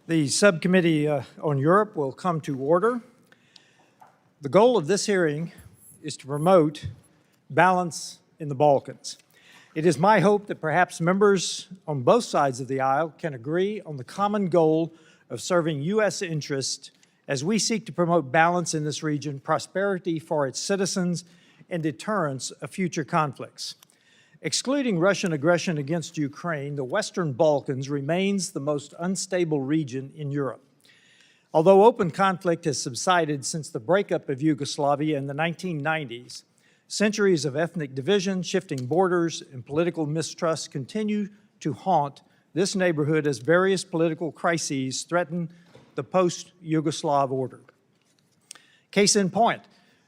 The Subcommittee on Europe will come to order. The goal of this hearing is to promote balance in the Balkans. It is my hope that perhaps members on both sides of the aisle can agree on the common goal of serving U.S. interests as we seek to promote balance in this region, prosperity for its citizens, and deterrence of future conflicts. Excluding Russian aggression against Ukraine, the Western Balkans remains the most unstable region in Europe. Although open conflict has subsided since the breakup of Yugoslavia in the 1990s, centuries of ethnic division, shifting borders, and political mistrust continue to haunt this neighborhood as various political crises threaten the post-Yugoslav order. Case in point,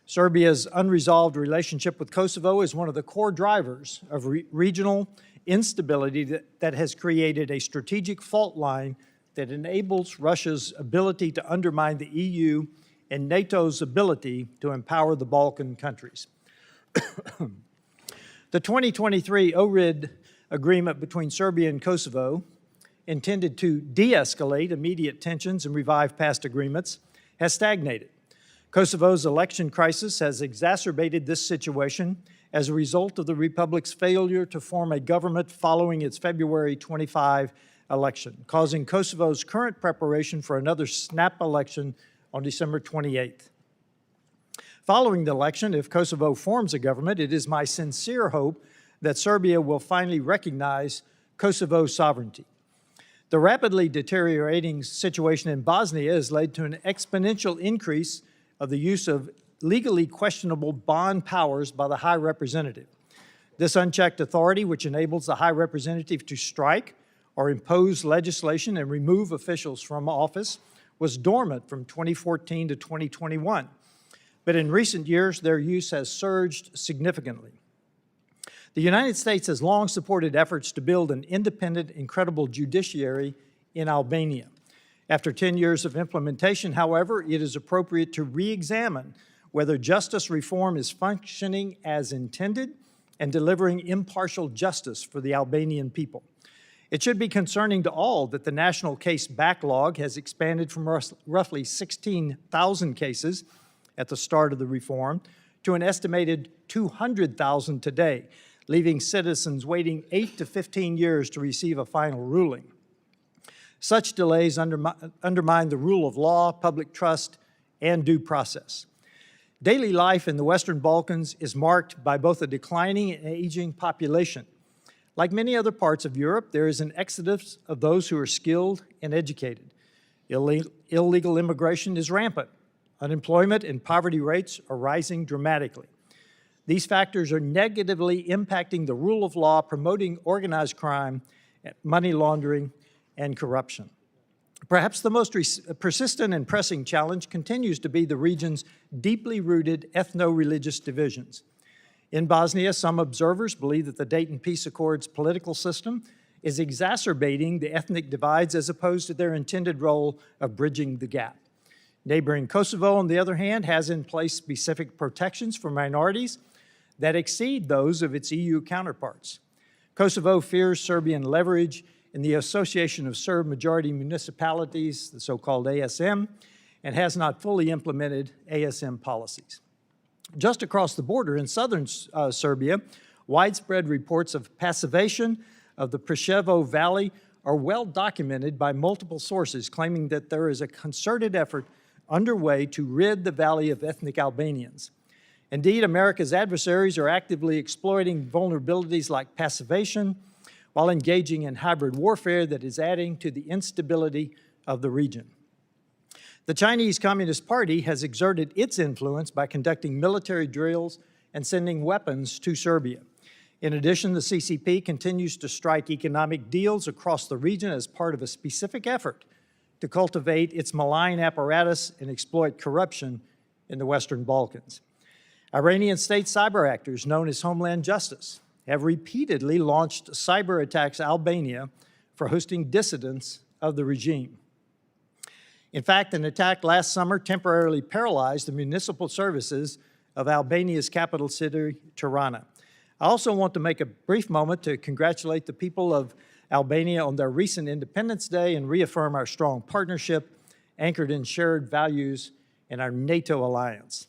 Serbia's unresolved relationship with Kosovo is one of the core drivers of regional instability that has created a strategic fault line that enables Russia's ability to undermine the EU and NATO's ability to empower the Balkan countries. The 2023 Ohrid agreement between Serbia and Kosovo, intended to de-escalate immediate tensions and revive past agreements, has stagnated. Kosovo's election crisis has exacerbated this situation as a result of the republic's failure to form a government following its February 25 election, causing Kosovo's current preparation for another snap election on December 28th. Following the election, if Kosovo forms a government, it is my sincere hope that Serbia will finally recognize Kosovo's sovereignty. The rapidly deteriorating situation in Bosnia has led to an exponential increase of the use of legally questionable bond powers by the High Representative. This unchecked authority, which enables the High Representative to strike or impose legislation and remove officials from office, was dormant from 2014 to 2021. But in recent years, their use has surged significantly. The United States has long supported efforts to build an independent and credible judiciary in Albania. After 10 years of implementation, however, it is appropriate to re-examine whether justice reform is functioning as intended and delivering impartial justice for the Albanian people. It should be concerning to all that the national case backlog has expanded from roughly 16,000 cases at the start of the reform to an estimated 200,000 today, leaving citizens waiting 8 to 15 years to receive a final ruling. Such delays undermine the rule of law, public trust, and due process. Daily life in the Western Balkans is marked by both a declining and aging population. Like many other parts of Europe, there is an exodus of those who are skilled and educated. Illegal immigration is rampant. Unemployment and poverty rates are rising dramatically. These factors are negatively impacting the rule of law, promoting organized crime, money laundering, and corruption. Perhaps the most persistent and pressing challenge continues to be the region's deeply rooted ethno-religious divisions. In Bosnia, some observers believe that the Dayton Peace Accord's political system is exacerbating the ethnic divides as opposed to their intended role of bridging the gap. Neighboring Kosovo, on the other hand, has in place specific protections for minorities that exceed those of its EU counterparts. Kosovo fears Serbian leverage in the Association of Serb Majority Municipalities, the so-called ASM, and has not fully implemented ASM policies. Just across the border in southern Serbia, widespread reports of passivation of the Preševo Valley are well documented by multiple sources, claiming that there is a concerted effort underway to rid the valley of ethnic Albanians. Indeed, America's adversaries are actively exploiting vulnerabilities like passivation while engaging in hybrid warfare that is adding to the instability of the region. The Chinese Communist Party has exerted its influence by conducting military drills and sending weapons to Serbia. In addition, the CCP continues to strike economic deals across the region as part of a specific effort to cultivate its malign apparatus and exploit corruption in the Western Balkans. Iranian state cyber actors known as Homeland Justice have repeatedly launched cyber attacks in Albania for hosting dissidents of the regime. In fact, an attack last summer temporarily paralyzed the municipal services of Albania's capital city, Tirana. I also want to make a brief moment to congratulate the people of Albania on their recent Independence Day and reaffirm our strong partnership anchored in shared values in our NATO alliance.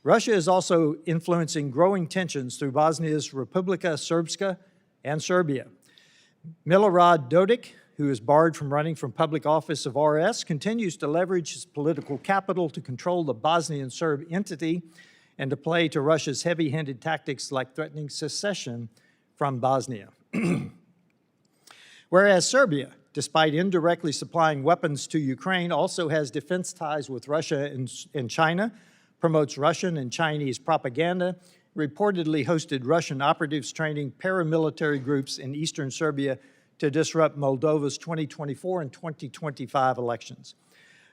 Russia is also influencing growing tensions through Bosnia's Republika Srpska and Serbia. Milorad Dodik, who is barred from running from public office of RS, continues to leverage his political capital to control the Bosnian Serb entity and to play to Russia's heavy-handed tactics like threatening secession from Bosnia. Whereas Serbia, despite indirectly supplying weapons to Ukraine, also has defense ties with Russia and China, promotes Russian and Chinese propaganda, reportedly hosted Russian operatives training paramilitary groups in eastern Serbia to disrupt Moldova's 2024 and 2025 elections.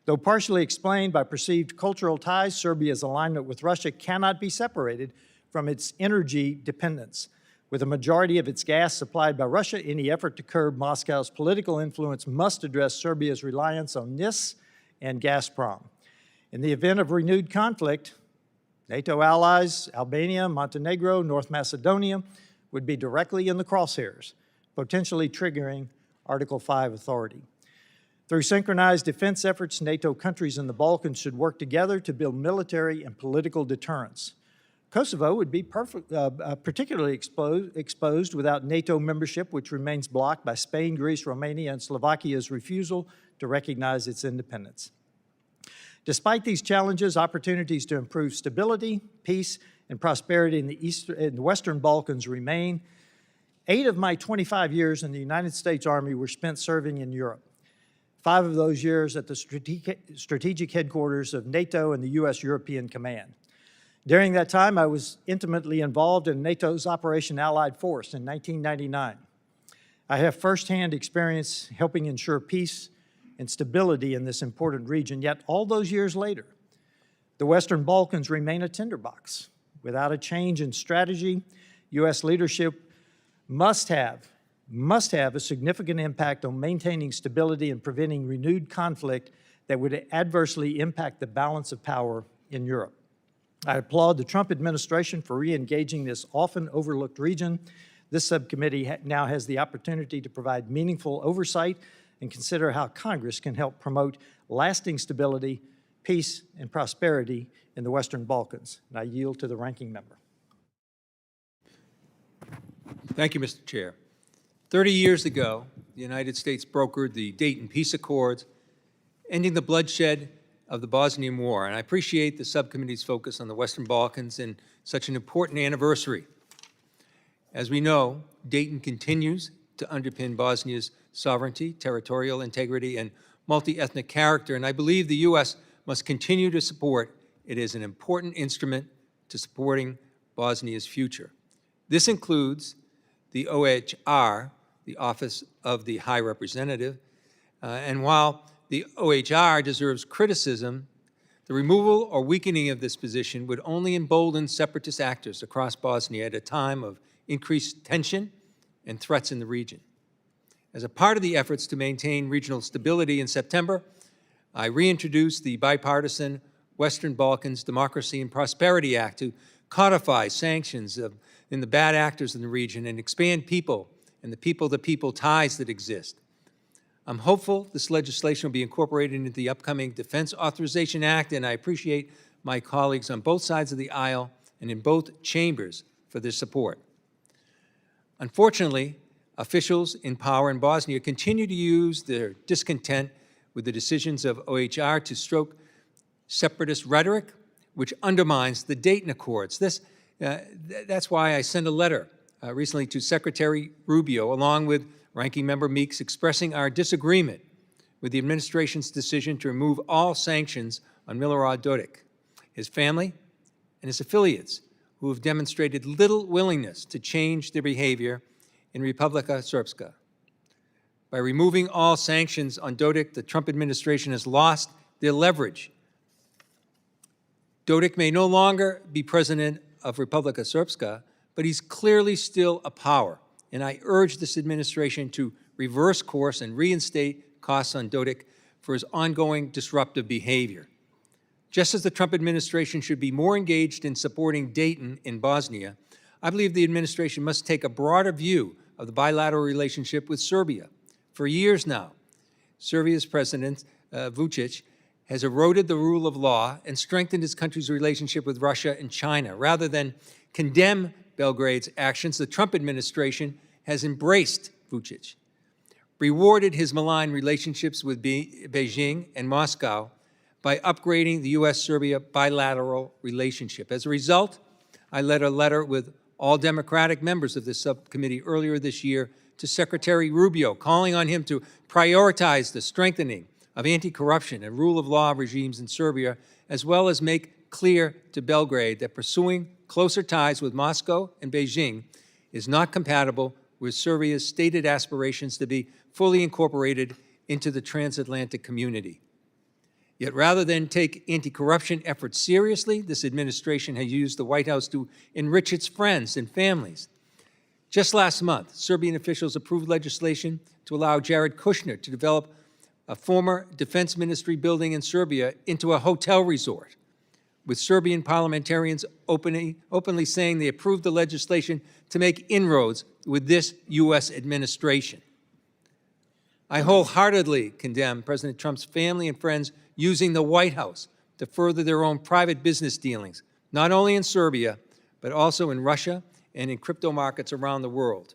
Though partially explained by perceived cultural ties, Serbia's alignment with Russia cannot be separated from its energy dependence. With a majority of its gas supplied by Russia, any effort to curb Moscow's political influence must address Serbia's reliance on NIS and Gazprom. In the event of renewed conflict, NATO allies, Albania, Montenegro, North Macedonia, would be directly in the crosshairs, potentially triggering Article 5 authority. Through synchronized defense efforts, NATO countries in the Balkans should work together to build military and political deterrence. Kosovo would be particularly exposed without NATO membership, which remains blocked by Spain, Greece, Romania, and Slovakia's refusal to recognize its independence. Despite these challenges, opportunities to improve stability, peace, and prosperity in the Western Balkans remain. 8 of my 25 years in the United States Army were spent serving in Europe. 5 of those years at the strategic headquarters of NATO and the U.S. European Command. During that time, I was intimately involved in NATO's Operation Allied Force in 1999. I have firsthand experience helping ensure peace and stability in this important region, yet all those years later, the Western Balkans remain a tinderbox. Without a change in strategy, U.S. leadership must have a significant impact on maintaining stability and preventing renewed conflict that would adversely impact the balance of power in Europe. I applaud the Trump administration for re-engaging this often overlooked region. This subcommittee now has the opportunity to provide meaningful oversight and consider how Congress can help promote lasting stability, peace, and prosperity in the Western Balkans. And I yield to the ranking member. Thank you, Mr. Chair. 30 years ago, the United States brokered the Dayton Peace Accords, ending the bloodshed of the Bosnian War, and I appreciate the subcommittee's focus on the Western Balkans in such an important anniversary. As we know, Dayton continues to underpin Bosnia's sovereignty, territorial integrity, and multi-ethnic character, and I believe the U.S. must continue to support it as an important instrument to supporting Bosnia's future. This includes the OHR, the Office of the High Representative, and while the OHR deserves criticism, the removal or weakening of this position would only embolden separatist actors across Bosnia at a time of increased tension and threats in the region. As a part of the efforts to maintain regional stability in September, I reintroduced the bipartisan Western Balkans Democracy and Prosperity Act to codify sanctions in the bad actors in the region and expand people and the people-to-people ties that exist. I'm hopeful this legislation will be incorporated into the upcoming Defense Authorization Act, and I appreciate my colleagues on both sides of the aisle and in both chambers for their support. Unfortunately, officials in power in Bosnia continue to use their discontent with the decisions of OHR to stoke separatist rhetoric, which undermines the Dayton Accords. That's why I sent a letter recently to Secretary Rubio, along with Ranking Member Meeks, expressing our disagreement with the administration's decision to remove all sanctions on Milorad Dodik, his family, and his affiliates, who have demonstrated little willingness to change their behavior in Republika Srpska. By removing all sanctions on Dodik, the Trump administration has lost their leverage. Dodik may no longer be president of Republika Srpska, but he's clearly still a power, and I urge this administration to reverse course and reinstate costs on Dodik for his ongoing disruptive behavior. Just as the Trump administration should be more engaged in supporting Dayton in Bosnia, I believe the administration must take a broader view of the bilateral relationship with Serbia. For years now, Serbia's President Vučić has eroded the rule of law and strengthened his country's relationship with Russia and China. Rather than condemn Belgrade's actions, the Trump administration has embraced Vučić, rewarded his malign relationships with Beijing and Moscow by upgrading the U.S.-Serbia bilateral relationship. As a result, I led a letter with all Democratic members of this subcommittee earlier this year to Secretary Rubio, calling on him to prioritize the strengthening of anti-corruption and rule of law regimes in Serbia, as well as make clear to Belgrade that pursuing closer ties with Moscow and Beijing is not compatible with Serbia's stated aspirations to be fully incorporated into the transatlantic community. Yet rather than take anti-corruption efforts seriously, this administration has used the White House to enrich its friends and families. Just last month, Serbian officials approved legislation to allow Jared Kushner to develop a former defense ministry building in Serbia into a hotel resort, with Serbian parliamentarians openly saying they approved the legislation to make inroads with this U.S. administration. I wholeheartedly condemn President Trump's family and friends using the White House to further their own private business dealings, not only in Serbia, but also in Russia and in crypto markets around the world.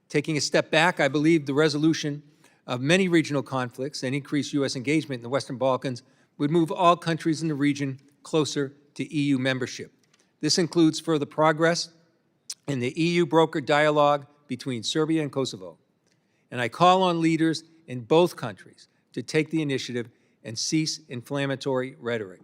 Taking a step back, I believe the resolution of many regional conflicts and increased U.S. engagement in the Western Balkans would move all countries in the region closer to EU membership. This includes further progress in the EU-brokered dialogue between Serbia and Kosovo. And I call on leaders in both countries to take the initiative and cease inflammatory rhetoric.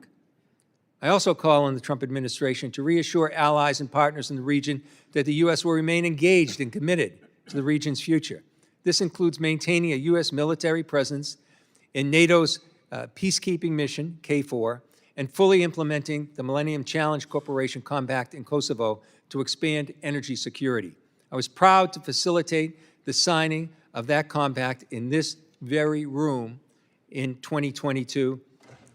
I also call on the Trump administration to reassure allies and partners in the region that the U.S. will remain engaged and committed to the region's future. This includes maintaining a U.S. military presence in NATO's peacekeeping mission, KFOR, and fully implementing the Millennium Challenge Corporation Compact in Kosovo to expand energy security. I was proud to facilitate the signing of that compact in this very room in 2022,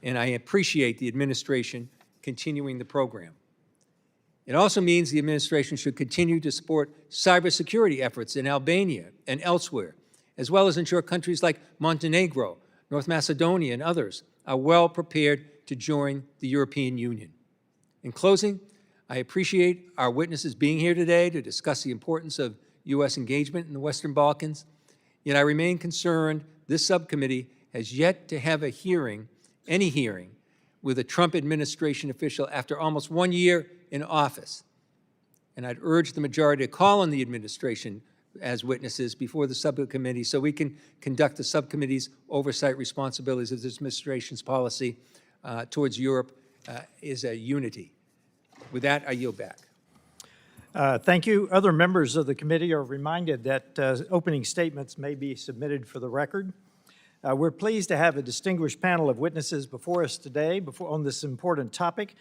and I appreciate the administration continuing the program. It also means the administration should continue to support cybersecurity efforts in Albania and elsewhere, as well as ensure countries like Montenegro, North Macedonia, and others are well prepared to join the European Union. In closing, I appreciate our witnesses being here today to discuss the importance of U.S. engagement in the Western Balkans, yet I remain concerned this subcommittee has yet to have a hearing, any hearing, with a Trump administration official after almost 1 year in office. And I'd urge the majority to call on the administration as witnesses before the subcommittee so we can conduct the subcommittee's oversight responsibilities of this administration's policy towards Europe is a unity. With that, I yield back. Thank you. Other members of the committee are reminded that opening statements may be submitted for the record. We're pleased to have a distinguished panel of witnesses before us today on this important topic.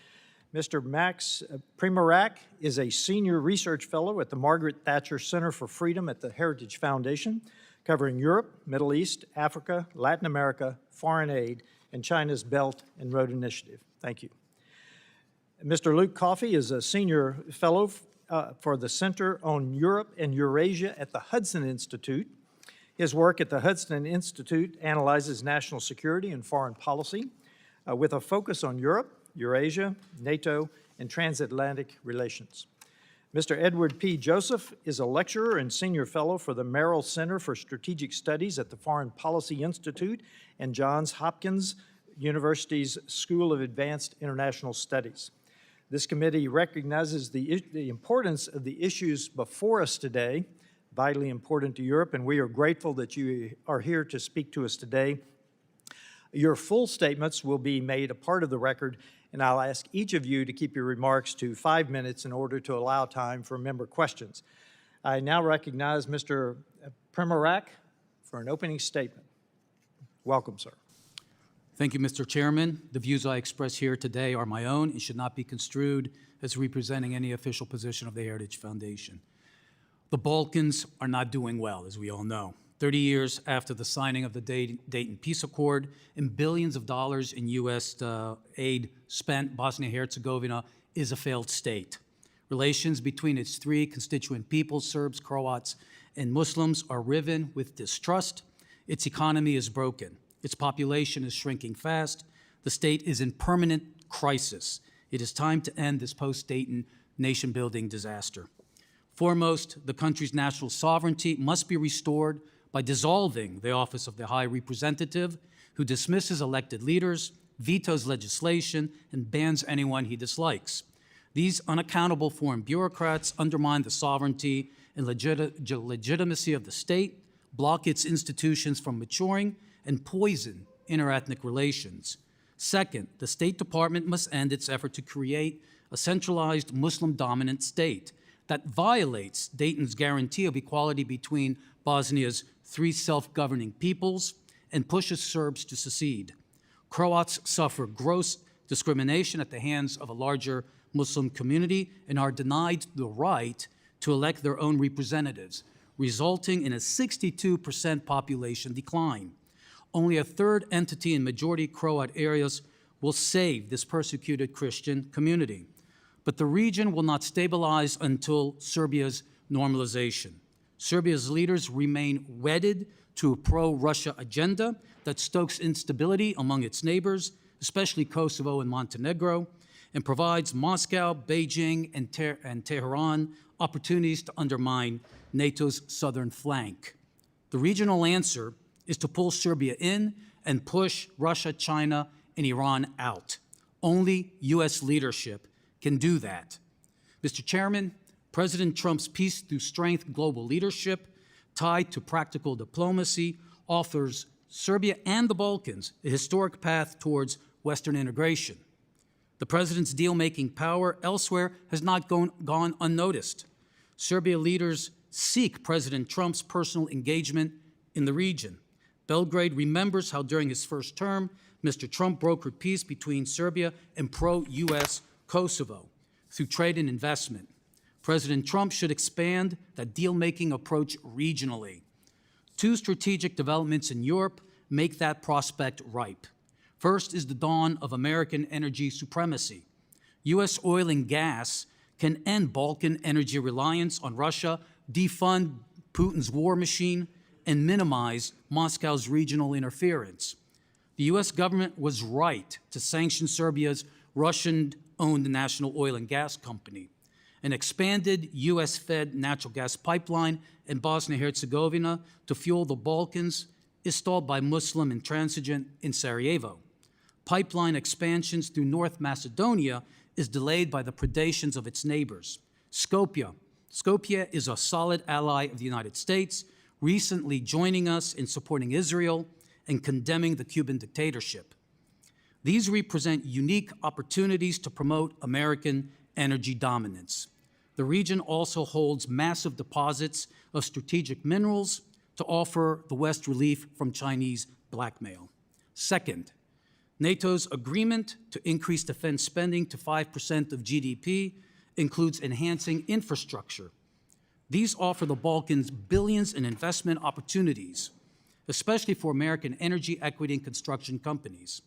Mr. Max Primorac is a senior research fellow at the Margaret Thatcher Center for Freedom at the Heritage Foundation, covering Europe, Middle East, Africa, Latin America, foreign aid, and China's Belt and Road Initiative. Thank you. Mr. Luke Coffey is a senior fellow for the Center on Europe and Eurasia at the Hudson Institute. His work at the Hudson Institute analyzes national security and foreign policy with a focus on Europe, Eurasia, NATO, and transatlantic relations. Mr. Edward P. Joseph is a lecturer and senior fellow for the Merrill Center for Strategic Studies at the Foreign Policy Institute and Johns Hopkins University's School of Advanced International Studies. This committee recognizes the importance of the issues before us today, vitally important to Europe, and we are grateful that you are here to speak to us today. Your full statements will be made a part of the record, and I'll ask each of you to keep your remarks to 5 minutes in order to allow time for member questions. I now recognize Mr. Primorac for an opening statement. Welcome, sir. Thank you, Mr. Chairman. The views I express here today are my own and should not be construed as representing any official position of the Heritage Foundation. The Balkans are not doing well, as we all know. 30 years after the signing of the Dayton Peace Accord and billions of dollars in U.S. aid spent, Bosnia-Herzegovina is a failed state. Relations between its three constituent peoples, Serbs, Croats, and Muslims, are riven with distrust. Its economy is broken. Its population is shrinking fast. The state is in permanent crisis. It is time to end this post-Dayton nation-building disaster. Foremost, the country's national sovereignty must be restored by dissolving the office of the High Representative, who dismisses elected leaders, vetoes legislation, and bans anyone he dislikes. These unaccountable foreign bureaucrats undermine the sovereignty and legitimacy of the state, block its institutions from maturing, and poison interethnic relations. Second, the State Department must end its effort to create a centralized Muslim-dominant state that violates Dayton's guarantee of equality between Bosnia's three self-governing peoples and pushes Serbs to secede. Croats suffer gross discrimination at the hands of a larger Muslim community and are denied the right to elect their own representatives, resulting in a 62% population decline. Only a third entity in majority Croat areas will save this persecuted Christian community. But the region will not stabilize until Serbia's normalization. Serbia's leaders remain wedded to a pro-Russia agenda that stokes instability among its neighbors, especially Kosovo and Montenegro, and provides Moscow, Beijing, and Tehran opportunities to undermine NATO's southern flank. The regional answer is to pull Serbia in and push Russia, China, and Iran out. Only U.S. leadership can do that. Mr. Chairman, President Trump's Peace Through Strength global leadership, tied to practical diplomacy, offers Serbia and the Balkans a historic path towards Western integration. The president's deal-making power elsewhere has not gone unnoticed. Serbia leaders seek President Trump's personal engagement in the region. Belgrade remembers how during his first term, Mr. Trump brokered peace between Serbia and pro-U.S. Kosovo through trade and investment. President Trump should expand that deal-making approach regionally. Two strategic developments in Europe make that prospect ripe. First is the dawn of American energy supremacy. U.S. oil and gas can end Balkan energy reliance on Russia, defund Putin's war machine, and minimize Moscow's regional interference. The U.S. government was right to sanction Serbia's Russian-owned national oil and gas company. An expanded U.S.-fed natural gas pipeline in Bosnia-Herzegovina to fuel the Balkans is stalled by Muslim intransigent in Sarajevo. Pipeline expansions through North Macedonia is delayed by the predations of its neighbors. Skopje is a solid ally of the United States, recently joining us in supporting Israel and condemning the Cuban dictatorship. These represent unique opportunities to promote American energy dominance. The region also holds massive deposits of strategic minerals to offer the West relief from Chinese blackmail. Second, NATO's agreement to increase defense spending to 5% of GDP includes enhancing infrastructure. These offer the Balkans billions in investment opportunities, especially for American energy, equity, and construction companies.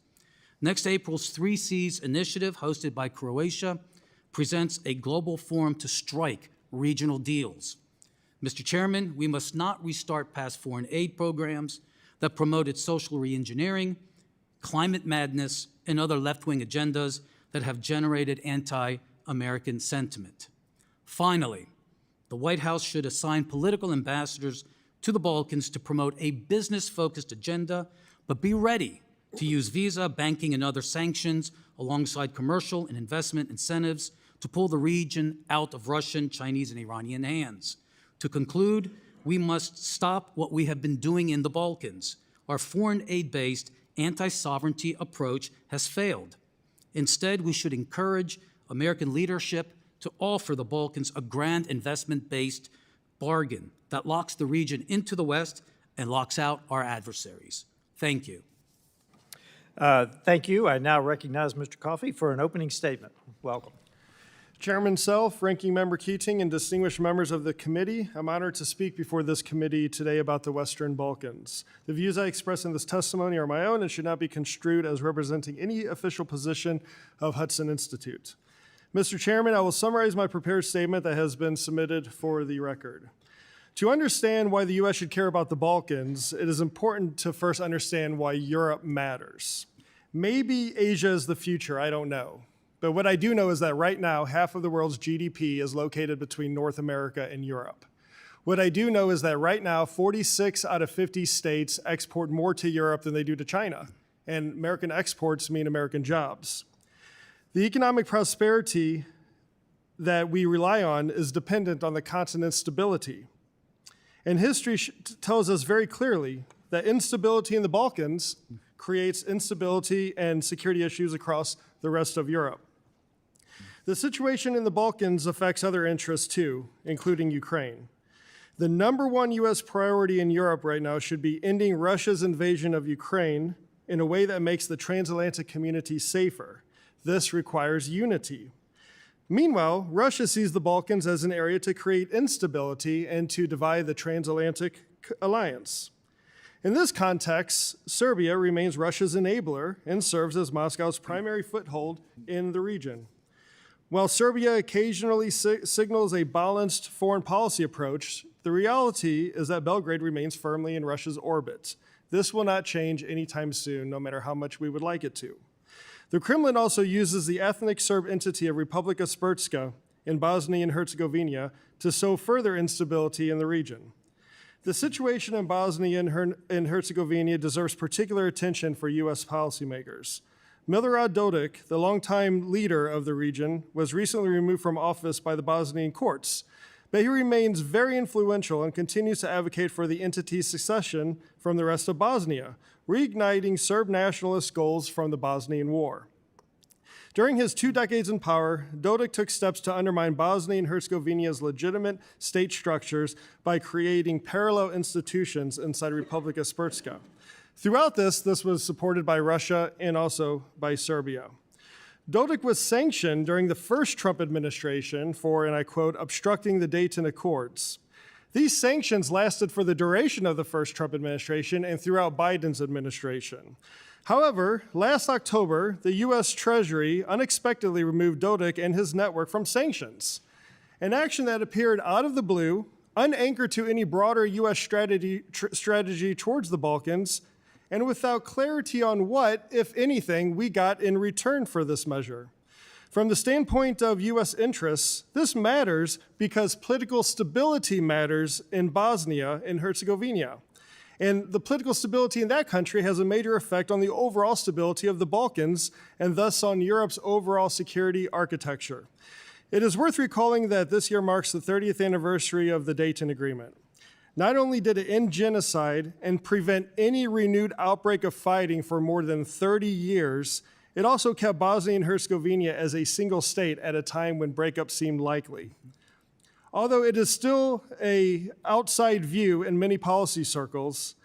Next April's 3 Cs initiative, hosted by Croatia, presents a global forum to strike regional deals. Mr. Chairman, we must not restart past foreign aid programs that promoted social reengineering, climate madness, and other left-wing agendas that have generated anti-American sentiment. Finally, the White House should assign political ambassadors to the Balkans to promote a business-focused agenda, but be ready to use visa, banking, and other sanctions alongside commercial and investment incentives to pull the region out of Russian, Chinese, and Iranian hands. To conclude, we must stop what we have been doing in the Balkans. Our foreign aid-based anti-sovereignty approach has failed. Instead, we should encourage American leadership to offer the Balkans a grand investment-based bargain that locks the region into the West and locks out our adversaries. Thank you. Thank you. I now recognize Mr. Coffey for an opening statement. Welcome. Chairman Self, Ranking Member Keating, and distinguished members of the committee, I'm honored to speak before this committee today about the Western Balkans. The views I express in this testimony are my own and should not be construed as representing any official position of Hudson Institute. Mr. Chairman, I will summarize my prepared statement that has been submitted for the record. To understand why the U.S. should care about the Balkans, it is important to first understand why Europe matters. Maybe Asia is the future, I don't know. But what I do know is that right now, half of the world's GDP is located between North America and Europe. What I do know is that right now, 46 out of 50 states export more to Europe than they do to China. And American exports mean American jobs. The economic prosperity that we rely on is dependent on the continent's stability. And history tells us very clearly that instability in the Balkans creates instability and security issues across the rest of Europe. The situation in the Balkans affects other interests too, including Ukraine. The number one U.S. priority in Europe right now should be ending Russia's invasion of Ukraine in a way that makes the transatlantic community safer. This requires unity. Meanwhile, Russia sees the Balkans as an area to create instability and to divide the transatlantic alliance. In this context, Serbia remains Russia's enabler and serves as Moscow's primary foothold in the region. While Serbia occasionally signals a balanced foreign policy approach, the reality is that Belgrade remains firmly in Russia's orbit. This will not change anytime soon, no matter how much we would like it to. The Kremlin also uses the ethnic Serb entity of Republika Srpska in Bosnia and Herzegovina to sow further instability in the region. The situation in Bosnia and Herzegovina deserves particular attention for U.S. policymakers. Milorad Dodik, the longtime leader of the region, was recently removed from office by the Bosnian courts, but he remains very influential and continues to advocate for the entity's secession from the rest of Bosnia, reigniting Serb nationalist goals from the Bosnian War. During his 2 decades in power, Dodik took steps to undermine Bosnia and Herzegovina's legitimate state structures by creating parallel institutions inside Republika Srpska. Throughout this was supported by Russia and also by Serbia. Dodik was sanctioned during the first Trump administration for, and I quote, obstructing the Dayton Accords. These sanctions lasted for the duration of the first Trump administration and throughout Biden's administration. However, last October, the U.S. Treasury unexpectedly removed Dodik and his network from sanctions, an action that appeared out of the blue, unanchored to any broader U.S. strategy towards the Balkans, and without clarity on what, if anything, we got in return for this measure. From the standpoint of U.S. interests, this matters because political stability matters in Bosnia and Herzegovina. And the political stability in that country has a major effect on the overall stability of the Balkans and thus on Europe's overall security architecture. It is worth recalling that this year marks the 30th anniversary of the Dayton Agreement. Not only did it end genocide and prevent any renewed outbreak of fighting for more than 30 years, it also kept Bosnia and Herzegovina as a single state at a time when breakup seemed likely. Although it is still an outside view in many policy circles,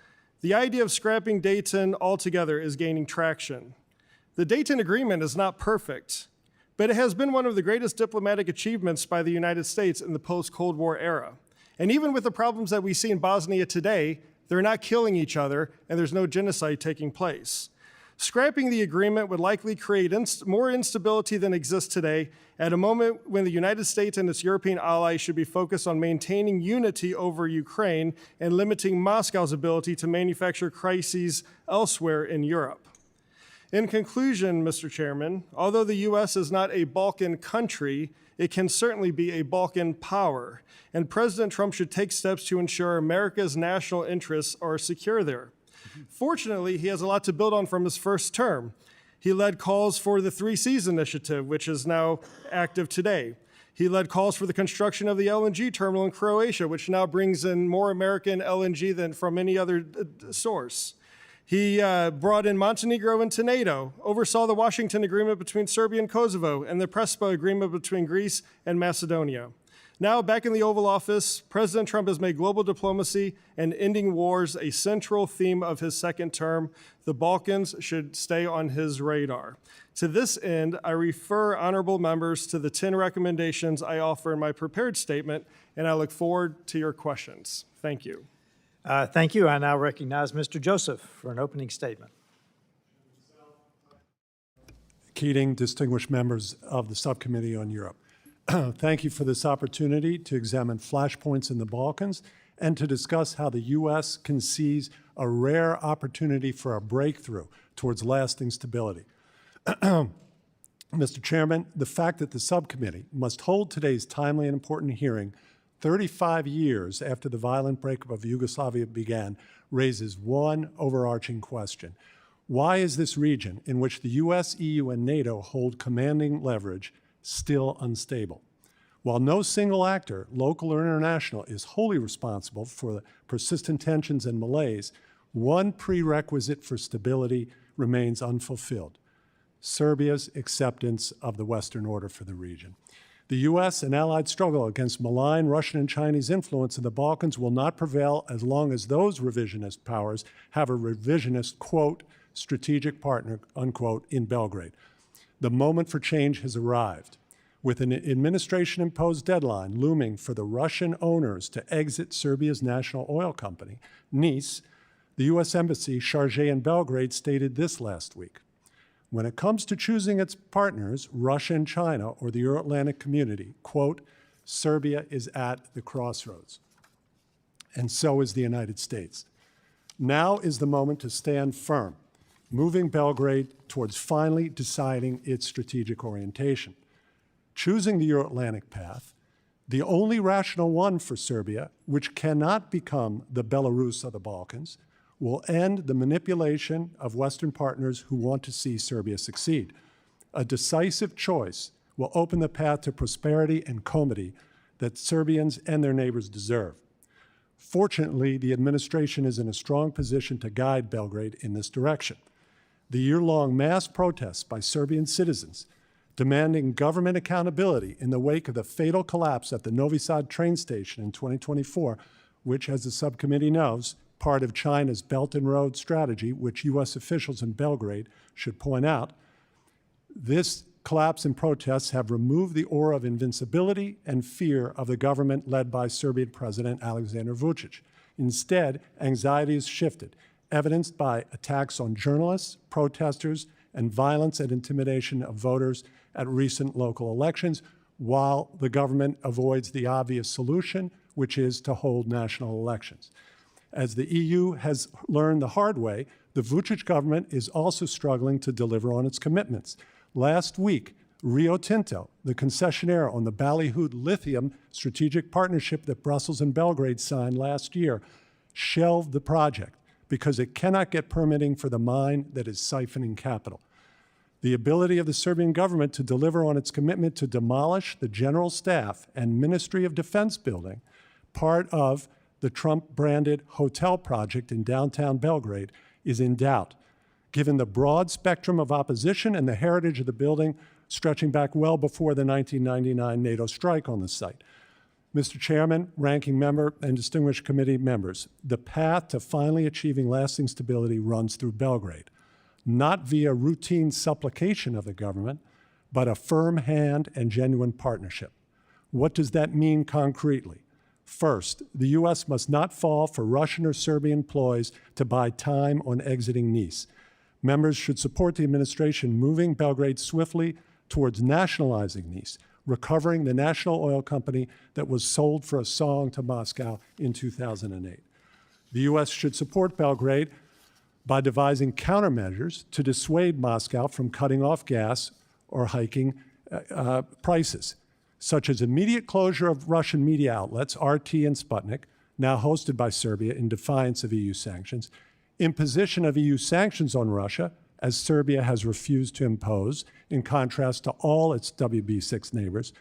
the idea of scrapping Dayton altogether is gaining traction. The Dayton Agreement is not perfect, but it has been one of the greatest diplomatic achievements by the United States in the post-Cold War era. And even with the problems that we see in Bosnia today, they're not killing each other and there's no genocide taking place. Scrapping the agreement would likely create more instability than exists today at a moment when the United States and its European allies should be focused on maintaining unity over Ukraine and limiting Moscow's ability to manufacture crises elsewhere in Europe. In conclusion, Mr. Chairman, although the U.S. is not a Balkan country, it can certainly be a Balkan power, and President Trump should take steps to ensure America's national interests are secure there. Fortunately, he has a lot to build on from his first term. He led calls for the 3 Seas Initiative, which is now active today. He led calls for the construction of the LNG terminal in Croatia, which now brings in more American LNG than from any other source. He brought in Montenegro into NATO, oversaw the Washington Agreement between Serbia and Kosovo, and the Prespa Agreement between Greece and Macedonia. Now, back in the Oval Office, President Trump has made global diplomacy and ending wars a central theme of his second term. The Balkans should stay on his radar. To this end, I refer honorable members to the 10 recommendations I offer in my prepared statement, and I look forward to your questions. Thank you. Thank you. I now recognize Mr. Joseph for an opening statement. Keating, distinguished members of the Subcommittee on Europe. Thank you for this opportunity to examine flashpoints in the Balkans and to discuss how the U.S. can seize a rare opportunity for a breakthrough towards lasting stability. Mr. Chairman, the fact that the subcommittee must hold today's timely and important hearing 35 years after the violent breakup of Yugoslavia began raises one overarching question. Why is this region, in which the U.S., EU, and NATO hold commanding leverage, still unstable? While no single actor, local or international, is wholly responsible for the persistent tensions and malaise, one prerequisite for stability remains unfulfilled: Serbia's acceptance of the Western order for the region. The U.S. and allied struggle against malign Russian and Chinese influence in the Balkans will not prevail as long as those revisionist powers have a revisionist, quote, strategic partner, unquote, in Belgrade. The moment for change has arrived. With an administration-imposed deadline looming for the Russian owners to exit Serbia's national oil company, NIS, the U.S. Embassy chargé in Belgrade stated this last week: when it comes to choosing its partners, Russia and China, or the Euro-Atlantic community, quote, Serbia is at the crossroads. And so is the United States. Now is the moment to stand firm, moving Belgrade towards finally deciding its strategic orientation. Choosing the Euro-Atlantic path, the only rational one for Serbia, which cannot become the Belarus of the Balkans, will end the manipulation of Western partners who want to see Serbia succeed. A decisive choice will open the path to prosperity and comity that Serbians and their neighbors deserve. Fortunately, the administration is in a strong position to guide Belgrade in this direction. The year-long mass protests by Serbian citizens demanding government accountability in the wake of the fatal collapse at the Novi Sad train station in 2024, which, as the subcommittee knows, part of China's Belt and Road strategy, which U.S. officials in Belgrade should point out. This collapse and protests have removed the aura of invincibility and fear of the government led by Serbian President Aleksandar Vučić. Instead, anxiety has shifted, evidenced by attacks on journalists, protesters, and violence and intimidation of voters at recent local elections, while the government avoids the obvious solution, which is to hold national elections. As the EU has learned the hard way, the Vučić government is also struggling to deliver on its commitments. Last week, Rio Tinto, the concessionaire on the Ballyhoo lithium strategic partnership that Brussels and Belgrade signed last year, shelved the project because it cannot get permitting for the mine that is siphoning capital. The ability of the Serbian government to deliver on its commitment to demolish the General Staff and Ministry of Defense building, part of the Trump-branded hotel project in downtown Belgrade, is in doubt, given the broad spectrum of opposition and the heritage of the building stretching back well before the 1999 NATO strike on the site. Mr. Chairman, Ranking Member, and distinguished committee members, the path to finally achieving lasting stability runs through Belgrade, not via routine supplication of the government, but a firm hand and genuine partnership. What does that mean concretely? First, the U.S. must not fall for Russian or Serbian ploys to buy time on exiting Nice. Members should support the administration moving Belgrade swiftly towards nationalizing Nice, recovering the national oil company that was sold for a song to Moscow in 2008. The U.S. should support Belgrade by devising countermeasures to dissuade Moscow from cutting off gas or hiking prices, such as immediate closure of Russian media outlets, RT and Sputnik, now hosted by Serbia in defiance of EU sanctions, imposition of EU sanctions on Russia, as Serbia has refused to impose, in contrast to all its WB6 neighbors,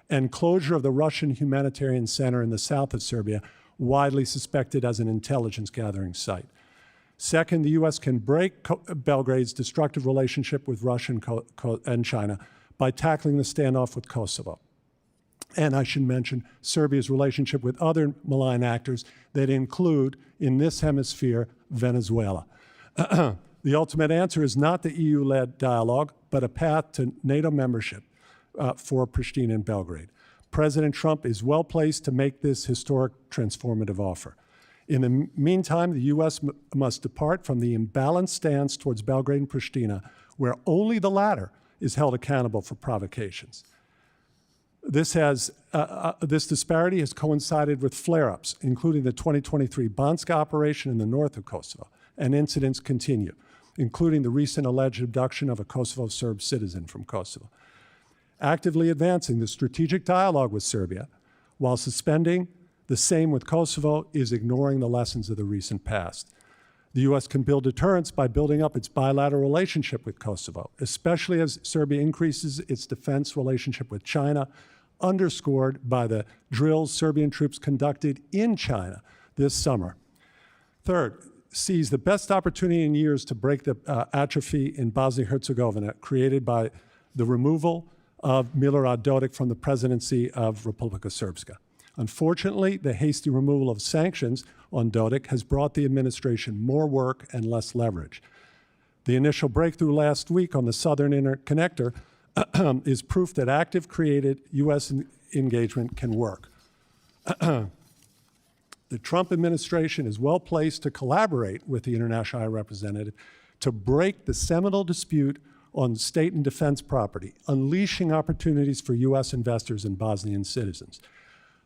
and closure of the Russian humanitarian center in the south of Serbia, widely suspected as an intelligence gathering site. Second, the U.S. can break Belgrade's destructive relationship with Russia and China by tackling the standoff with Kosovo. And I should mention Serbia's relationship with other malign actors that include, in this hemisphere, Venezuela. The ultimate answer is not the EU-led dialogue, but a path to NATO membership for Pristina and Belgrade. President Trump is well placed to make this historic transformative offer. In the meantime, the U.S. must depart from the imbalanced stance towards Belgrade and Pristina, where only the latter is held accountable for provocations. This disparity has coincided with flare-ups, including the 2023 Banska operation in the north of Kosovo, and incidents continue, including the recent alleged abduction of a Kosovo Serb citizen from Kosovo. Actively advancing the strategic dialogue with Serbia, while suspending the same with Kosovo, is ignoring the lessons of the recent past. The U.S. can build deterrence by building up its bilateral relationship with Kosovo, especially as Serbia increases its defense relationship with China, underscored by the drills Serbian troops conducted in China this summer. Third, seize the best opportunity in years to break the atrophy in Bosnia-Herzegovina created by the removal of Milorad Dodik from the presidency of Republika Srpska. Unfortunately, the hasty removal of sanctions on Dodik has brought the administration more work and less leverage. The initial breakthrough last week on the Southern Interconnector is proof that active, created U.S. engagement can work. The Trump administration is well placed to collaborate with the International High Representative to break the seminal dispute on state and defense property, unleashing opportunities for U.S. investors and Bosnian citizens.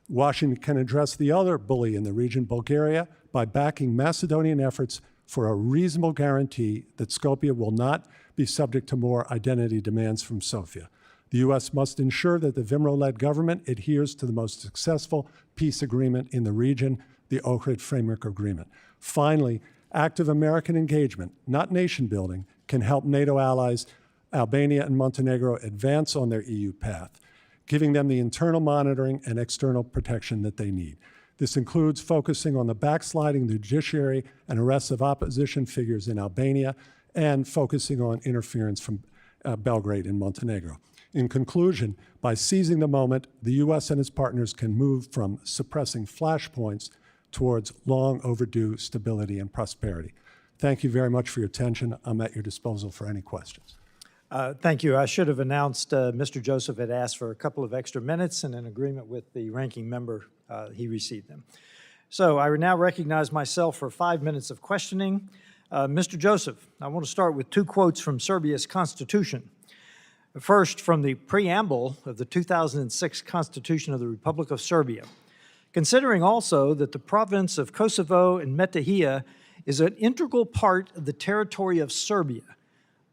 Washington can address the other bully in the region, Bulgaria, by backing Macedonian efforts for a reasonable guarantee that Skopje will not be subject to more identity demands from Sofia. The U.S. must ensure that the VMRO-led government adheres to the most successful peace agreement in the region, the Ohrid Framework Agreement. Finally, active American engagement, not nation building, can help NATO allies Albania and Montenegro advance on their EU path, giving them the internal monitoring and external protection that they need. This includes focusing on the backsliding of the judiciary and arrests of opposition figures in Albania, and focusing on interference from Belgrade in Montenegro. In conclusion, by seizing the moment, the U.S. and its partners can move from suppressing flashpoints towards long overdue stability and prosperity. Thank you very much for your attention. I'm at your disposal for any questions. Thank you. I should have announced Mr. Joseph had asked for a couple of extra minutes, and in agreement with the ranking member, he received them. So I now recognize myself for 5 minutes of questioning. Mr. Joseph, I want to start with two quotes from Serbia's constitution. First, from the preamble of the 2006 Constitution of the Republic of Serbia. Considering also that the province of Kosovo and Metohija is an integral part of the territory of Serbia,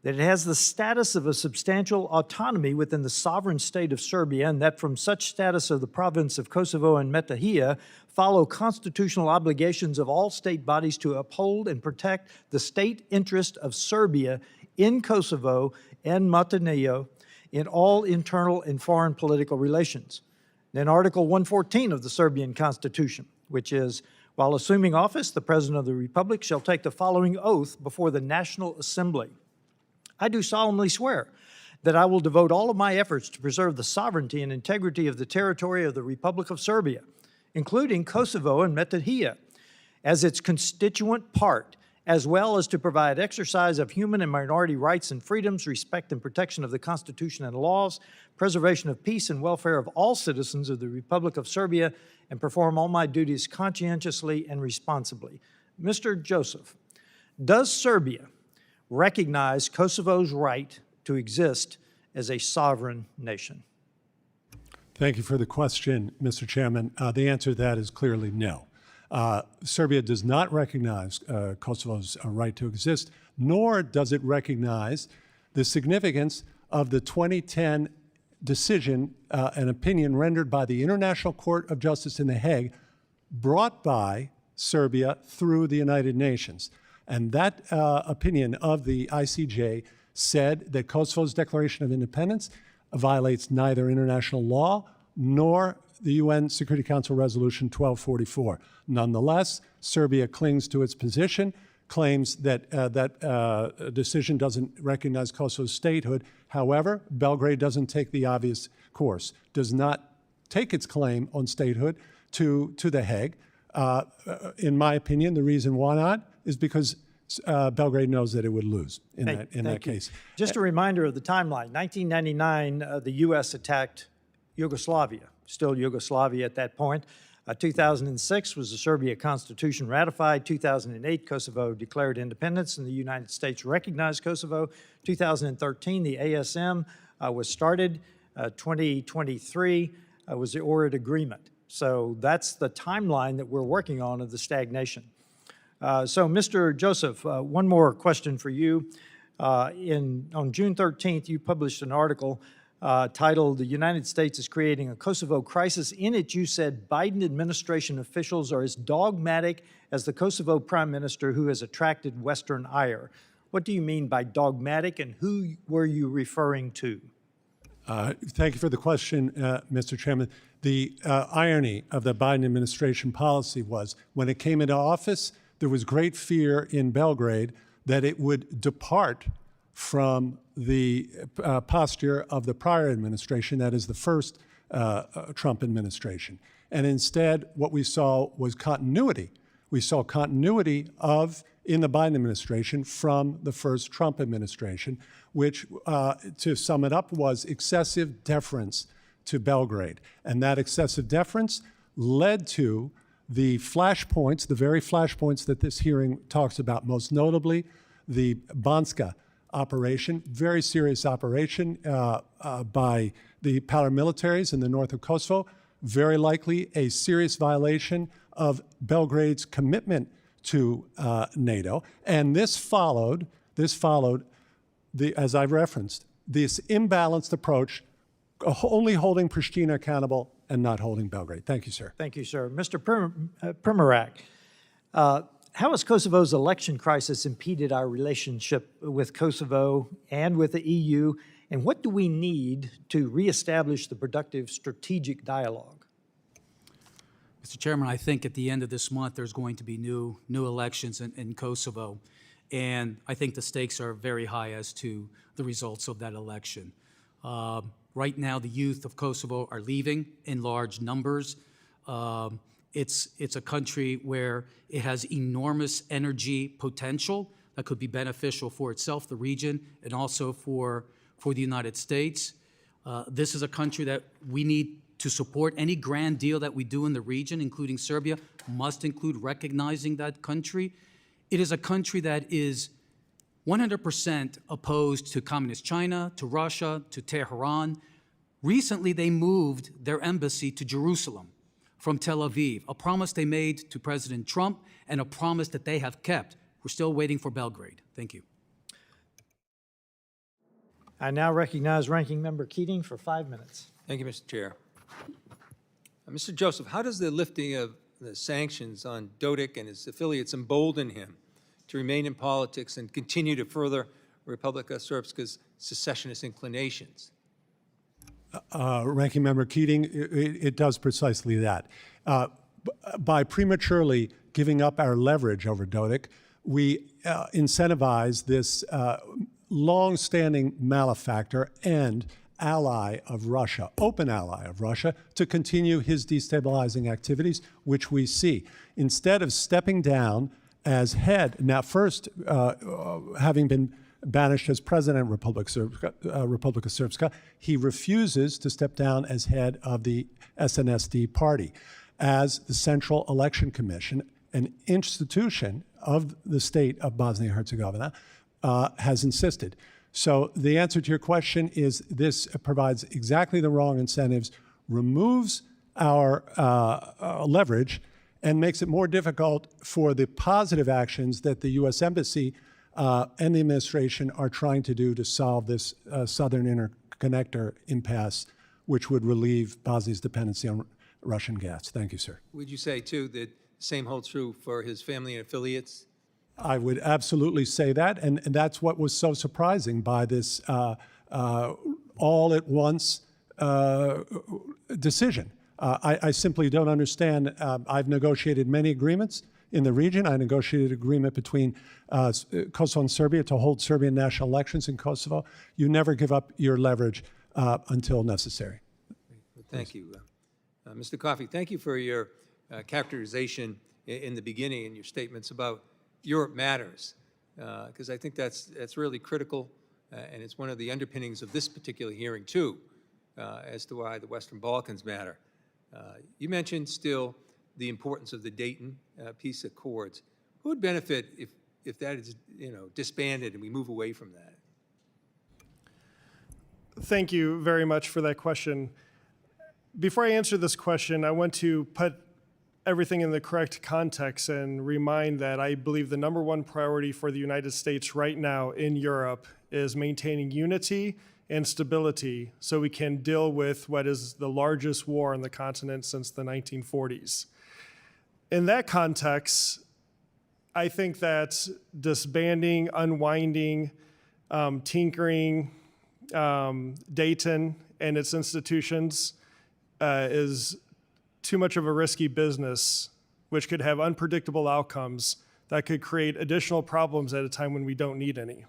that it has the status of a substantial autonomy within the sovereign state of Serbia, and that from such status of the province of Kosovo and Metohija follow constitutional obligations of all state bodies to uphold and protect the state interest of Serbia in Kosovo and Montenegro in all internal and foreign political relations. Then Article 114 of the Serbian Constitution, which is, while assuming office, the President of the Republic shall take the following oath before the National Assembly. I do solemnly swear that I will devote all of my efforts to preserve the sovereignty and integrity of the territory of the Republic of Serbia, including Kosovo and Metohija, as its constituent part, as well as to provide exercise of human and minority rights and freedoms, respect and protection of the Constitution and laws, preservation of peace and welfare of all citizens of the Republic of Serbia, and perform all my duties conscientiously and responsibly. Mr. Joseph, does Serbia recognize Kosovo's right to exist as a sovereign nation? Thank you for the question, Mr. Chairman. The answer to that is clearly no. Serbia does not recognize Kosovo's right to exist, nor does it recognize the significance of the 2010 decision and opinion rendered by the International Court of Justice in The Hague, brought by Serbia through the United Nations. And that opinion of the ICJ said that Kosovo's declaration of independence violates neither international law nor the UN Security Council Resolution 1244. Nonetheless, Serbia clings to its position, claims that that decision doesn't recognize Kosovo's statehood. However, Belgrade doesn't take the obvious course, does not take its claim on statehood to The Hague. In my opinion, the reason why not is because Belgrade knows that it would lose in that case. Just a reminder of the timeline. 1999, the U.S. attacked Yugoslavia, still Yugoslavia at that point. 2006 was the Serbia Constitution ratified. 2008, Kosovo declared independence and the United States recognized Kosovo. 2013, the ASM was started. 2023 was the Ohrid Agreement. So that's the timeline that we're working on of the stagnation. So Mr. Joseph, one more question for you. On June 13th, you published an article titled, "The United States is Creating a Kosovo Crisis." In it, you said Biden administration officials are as dogmatic as the Kosovo prime minister who has attracted Western ire. What do you mean by dogmatic, and who were you referring to? Thank you for the question, Mr. Chairman. The irony of the Biden administration policy was when it came into office, there was great fear in Belgrade that it would depart from the posture of the prior administration, that is the first Trump administration. And instead, what we saw was continuity. We saw continuity in the Biden administration from the first Trump administration, which, to sum it up, was excessive deference to Belgrade. And that excessive deference led to the flashpoints, the very flashpoints that this hearing talks about, most notably the Banska operation, very serious operation by the paramilitaries in the north of Kosovo, very likely a serious violation of Belgrade's commitment to NATO. And this followed as I've referenced, this imbalanced approach, only holding Pristina accountable and not holding Belgrade. Thank you, sir. Thank you, sir. Mr. Primorac, how has Kosovo's election crisis impeded our relationship with Kosovo and with the EU, and what do we need to reestablish the productive strategic dialogue? Mr. Chairman, I think at the end of this month, there's going to be new elections in Kosovo, and I think the stakes are very high as to the results of that election. Right now, the youth of Kosovo are leaving in large numbers. It's a country where it has enormous energy potential that could be beneficial for itself, the region, and also for the United States. This is a country that we need to support. Any grand deal that we do in the region, including Serbia, must include recognizing that country. It is a country that is 100% opposed to Communist China, to Russia, to Tehran. Recently, they moved their embassy to Jerusalem from Tel Aviv, a promise they made to President Trump and a promise that they have kept. We're still waiting for Belgrade. Thank you. I now recognize Ranking Member Keating for 5 minutes. Thank you, Mr. Chair. Mr. Joseph, how does the lifting of the sanctions on Dodik and his affiliates embolden him to remain in politics and continue to further Republika Srpska's secessionist inclinations? Ranking Member Keating, it does precisely that. By prematurely giving up our leverage over Dodik, we incentivize this long-standing malefactor and ally of Russia, open ally of Russia, to continue his destabilizing activities, which we see. Instead of stepping down as head, now first having been banished as president of Republika Srpska, he refuses to step down as head of the SNSD party. As the Central Election Commission, an institution of the state of Bosnia-Herzegovina, has insisted. So the answer to your question is this provides exactly the wrong incentives, removes our leverage, and makes it more difficult for the positive actions that the U.S. Embassy and the administration are trying to do to solve this southern interconnector impasse, which would relieve Bosnia's dependency on Russian gas. Thank you, sir. Would you say, too, that the same holds true for his family and affiliates? I would absolutely say that, and that's what was so surprising by this all-at-once decision. I simply don't understand. I've negotiated many agreements in the region. I negotiated an agreement between Kosovo and Serbia to hold Serbian national elections in Kosovo. You never give up your leverage until necessary. Thank you. Mr. Coffey, thank you for your characterization in the beginning and your statements about Europe matters, because I think that's really critical, and it's one of the underpinnings of this particular hearing, too, as to why the Western Balkans matter. You mentioned still the importance of the Dayton Peace Accords. Who would benefit if that is, disbanded and we move away from that? Thank you very much for that question. Before I answer this question, I want to put everything in the correct context and remind that I believe the number one priority for the United States right now in Europe is maintaining unity and stability so we can deal with what is the largest war on the continent since the 1940s. In that context, I think that disbanding, unwinding, tinkering Dayton and its institutions is too much of a risky business, which could have unpredictable outcomes that could create additional problems at a time when we don't need any.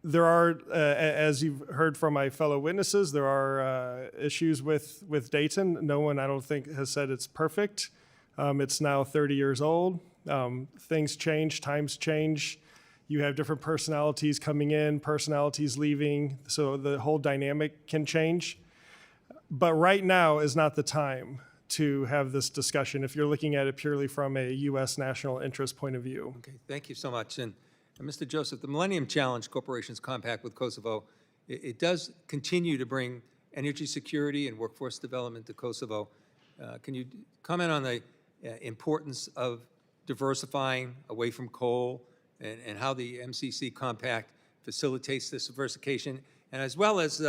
There are, as you've heard from my fellow witnesses, there are issues with Dayton. No one, I don't think, has said it's perfect. It's now 30 years old. Things change, times change. You have different personalities coming in, personalities leaving, so the whole dynamic can change. But right now is not the time to have this discussion if you're looking at it purely from a U.S. national interest point of view. Okay, thank you so much. And Mr. Joseph, the Millennium Challenge Corporation's compact with Kosovo, it does continue to bring energy security and workforce development to Kosovo. Can you comment on the importance of diversifying away from coal and how the MCC compact facilitates this diversification, and as well as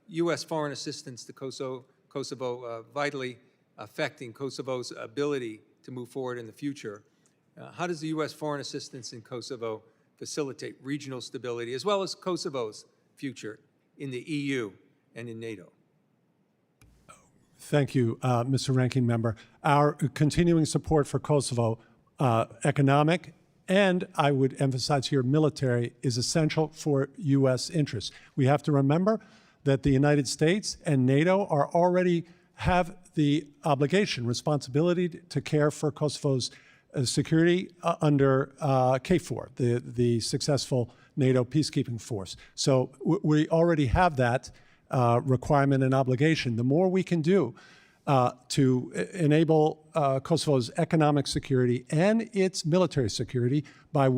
U.S. foreign assistance to Kosovo vitally affecting Kosovo's ability to move forward in the future? How does the U.S. foreign assistance in Kosovo facilitate regional stability, as well as Kosovo's future in the EU and in NATO? Thank you, Mr. Ranking Member. Our continuing support for Kosovo, economic, and I would emphasize here military, is essential for U.S. interests. We have to remember that the United States and NATO are already have the obligation, responsibility to care for Kosovo's security under KFOR, the successful NATO peacekeeping force. So we already have that requirement and obligation. The more we can do to enable Kosovo's economic security and its military security by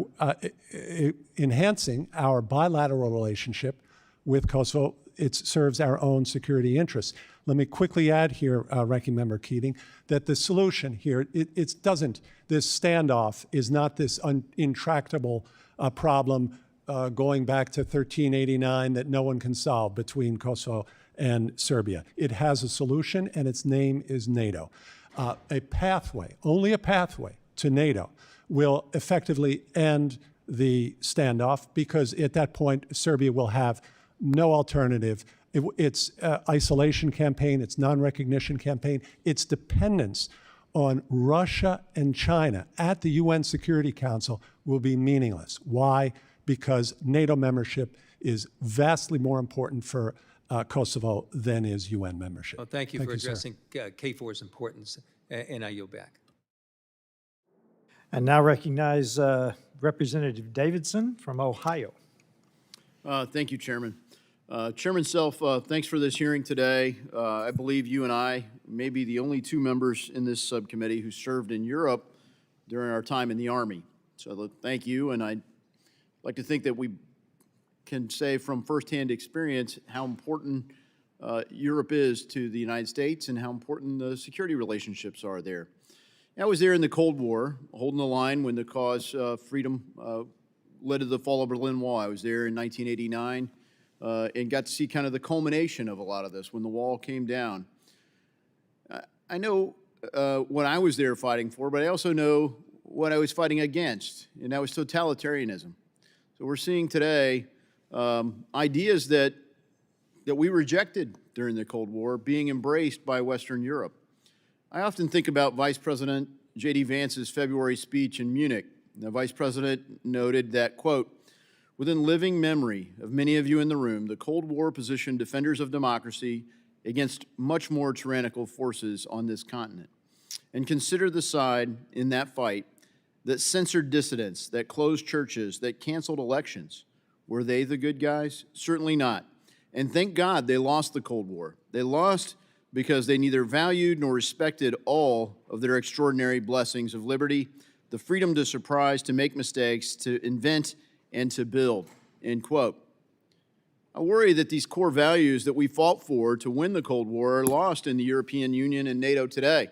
enhancing our bilateral relationship with Kosovo, it serves our own security interests. Let me quickly add here, Ranking Member Keating, that the solution here, this standoff is not this intractable problem going back to 1389 that no one can solve between Kosovo and Serbia. It has a solution, and its name is NATO. A pathway, only a pathway to NATO will effectively end the standoff, because at that point, Serbia will have no alternative. Its isolation campaign, its non-recognition campaign, its dependence on Russia and China at the UN Security Council will be meaningless. Why? Because NATO membership is vastly more important for Kosovo than is UN membership. Well, thank you for addressing KFOR's importance, and I yield back. And now recognize Representative Davidson from Ohio. Thank you, Chairman. Chairman Self, thanks for this hearing today. I believe you and I may be the only two members in this subcommittee who served in Europe during our time in the Army. So thank you, and I'd like to think that we can say from firsthand experience how important Europe is to the United States and how important the security relationships are there. I was there in the Cold War, holding the line when the cause freedom led to the fall of the Berlin Wall. I was there in 1989 and got to see kind of the culmination of a lot of this when the wall came down. I know what I was there fighting for, but I also know what I was fighting against, and that was totalitarianism. So we're seeing today ideas that we rejected during the Cold War being embraced by Western Europe. I often think about Vice President J.D. Vance's February speech in Munich. The Vice President noted that, quote, "Within living memory of many of you in the room, the Cold War positioned defenders of democracy against much more tyrannical forces on this continent. And consider the side in that fight that censored dissidents, that closed churches, that canceled elections. Were they the good guys? Certainly not. And thank God they lost the Cold War. They lost because they neither valued nor respected all of their extraordinary blessings of liberty, the freedom to surprise, to make mistakes, to invent, and to build," end quote. I worry that these core values that we fought for to win the Cold War are lost in the European Union and NATO today.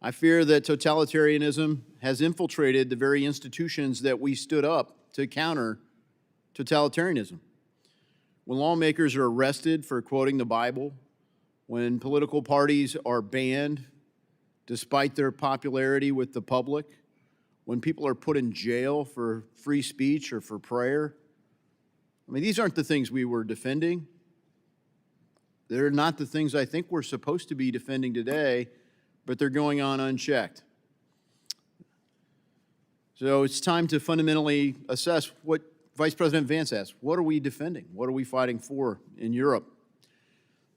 I fear that totalitarianism has infiltrated the very institutions that we stood up to counter totalitarianism. When lawmakers are arrested for quoting the Bible, when political parties are banned despite their popularity with the public, when people are put in jail for free speech or for prayer, I mean, these aren't the things we were defending. They're not the things I think we're supposed to be defending today, but they're going on unchecked. So it's time to fundamentally assess what Vice President Vance asked. What are we defending? What are we fighting for in Europe?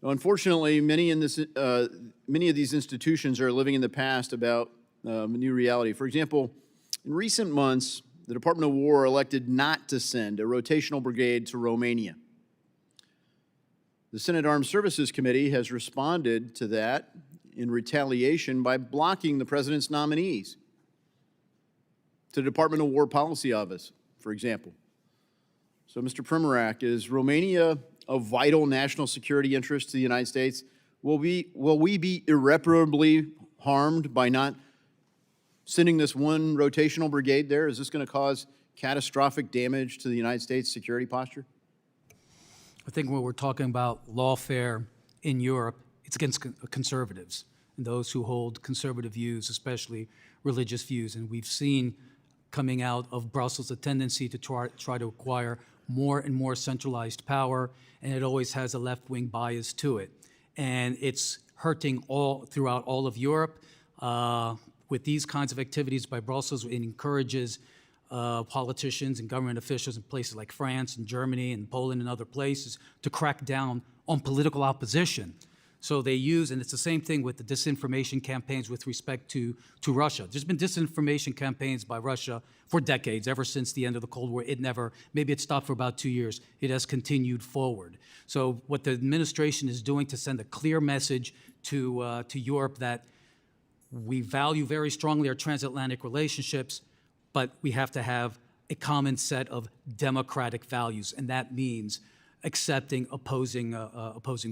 Now, unfortunately, many of these institutions are living in the past about a new reality. For example, in recent months, the Department of War elected not to send a rotational brigade to Romania. The Senate Armed Services Committee has responded to that in retaliation by blocking the President's nominees to the Department of War Policy Office, for example. So, Mr. Primorac, is Romania of vital national security interest to the United States? Will we be irreparably harmed by not sending this one rotational brigade there? Is this going to cause catastrophic damage to the United States security posture? I think when we're talking about lawfare in Europe, it's against conservatives and those who hold conservative views, especially religious views. And we've seen coming out of Brussels a tendency to try to acquire more and more centralized power, and it always has a left-wing bias to it. And it's hurting throughout all of Europe. With these kinds of activities by Brussels, it encourages politicians and government officials in places like France and Germany and Poland and other places to crack down on political opposition. So they use, and it's the same thing with the disinformation campaigns with respect to Russia. There's been disinformation campaigns by Russia for decades, ever since the end of the Cold War. Maybe it stopped for about 2 years. It has continued forward. So what the administration is doing to send a clear message to Europe that we value very strongly our transatlantic relationships, but we have to have a common set of democratic values, and that means accepting opposing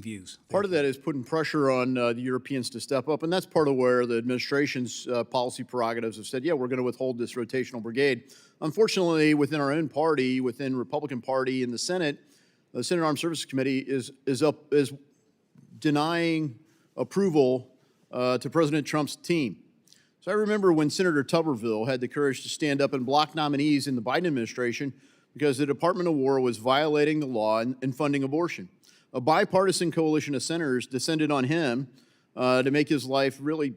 views. Part of that is putting pressure on the Europeans to step up, and that's part of where the administration's policy prerogatives have said, yeah, we're going to withhold this rotational brigade. Unfortunately, within our own party, within Republican Party in the Senate Armed Services Committee is denying approval to President Trump's team. So I remember when Senator Tuberville had the courage to stand up and block nominees in the Biden administration because the Department of War was violating the law and funding abortion. A bipartisan coalition of senators descended on him to make his life really,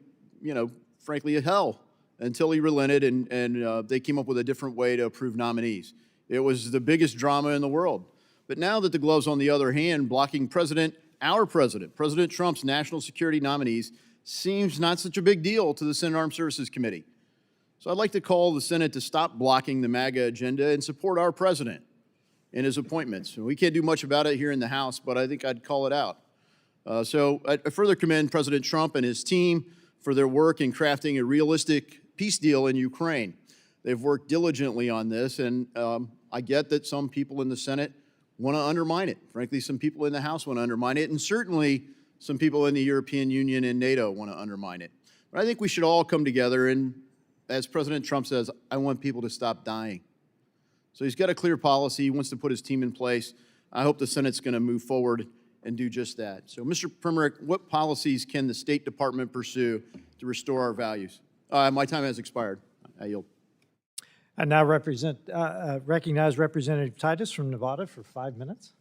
frankly, a hell until he relented and they came up with a different way to approve nominees. It was the biggest drama in the world. But now that the glove's on the other hand, blocking our president, President Trump's national security nominees, seems not such a big deal to the Senate Armed Services Committee. So I'd like to call the Senate to stop blocking the MAGA agenda and support our president in his appointments. We can't do much about it here in the House, but I think I'd call it out. So I further commend President Trump and his team for their work in crafting a realistic peace deal in Ukraine. They've worked diligently on this, and I get that some people in the Senate want to undermine it. Frankly, some people in the House want to undermine it, and certainly some people in the European Union and NATO want to undermine it. But I think we should all come together and, as President Trump says, I want people to stop dying. So he's got a clear policy. He wants to put his team in place. I hope the Senate's going to move forward and do just that. So, Mr. Primorac, what policies can the State Department pursue to restore our values? My time has expired. I yield. I now recognize Representative Titus from Nevada for 5 minutes.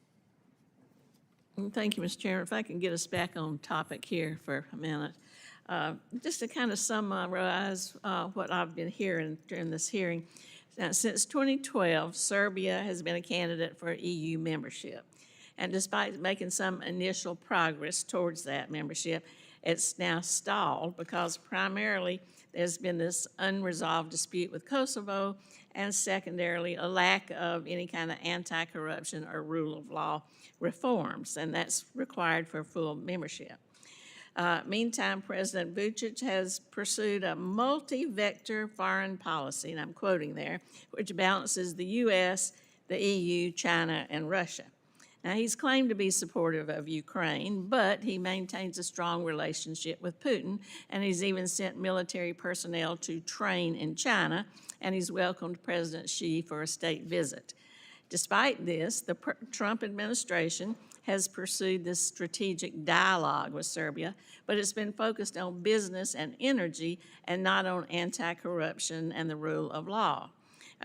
Thank you, Mr. Chairman. If I can get us back on topic here for a minute. Just to kind of summarize what I've been hearing during this hearing. Now, since 2012, Serbia has been a candidate for EU membership. And despite making some initial progress towards that membership, it's now stalled because primarily there's been this unresolved dispute with Kosovo and secondarily a lack of any kind of anti-corruption or rule of law reforms, and that's required for full membership. Meantime, President Vučić has pursued a multi-vector foreign policy, and I'm quoting there, which balances the U.S., the EU, China, and Russia. Now, he's claimed to be supportive of Ukraine, but he maintains a strong relationship with Putin, and he's even sent military personnel to train in China, and he's welcomed President Xi for a state visit. Despite this, the Trump administration has pursued this strategic dialogue with Serbia, but it's been focused on business and energy and not on anti-corruption and the rule of law.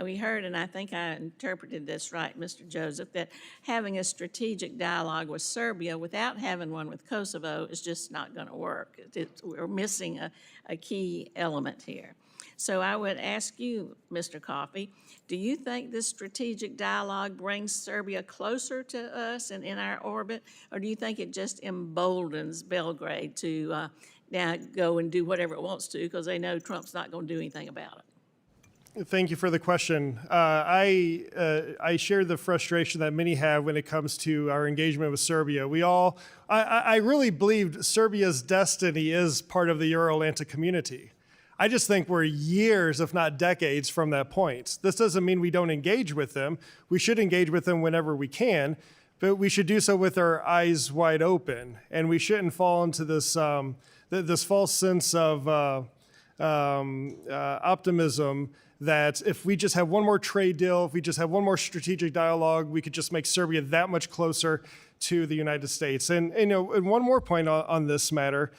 We heard, and I think I interpreted this right, Mr. Joseph, that having a strategic dialogue with Serbia without having one with Kosovo is just not going to work. We're missing a key element here. So I would ask you, Mr. Coffey, do you think this strategic dialogue brings Serbia closer to us and in our orbit, or do you think it just emboldens Belgrade to now go and do whatever it wants to because they know Trump's not going to do anything about it? Thank you for the question. I share the frustration that many have when it comes to our engagement with Serbia. I really believed Serbia's destiny is part of the Euro-Atlantic community. I just think we're years, if not decades, from that point. This doesn't mean we don't engage with them. We should engage with them whenever we can, but we should do so with our eyes wide open, and we shouldn't fall into this this false sense of optimism that if we just have one more trade deal, if we just have one more strategic dialogue, we could just make Serbia that much closer to the United States. And one more point on this matter.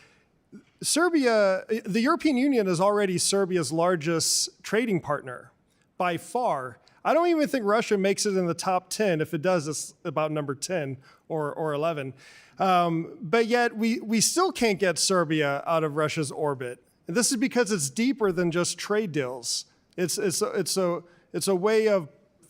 Serbia, the European Union is already Serbia's largest trading partner by far. I don't even think Russia makes it in the top 10. If it does, it's about number 10 or 11. But yet we still can't get Serbia out of Russia's orbit. And this is because it's deeper than just trade deals. It's a way of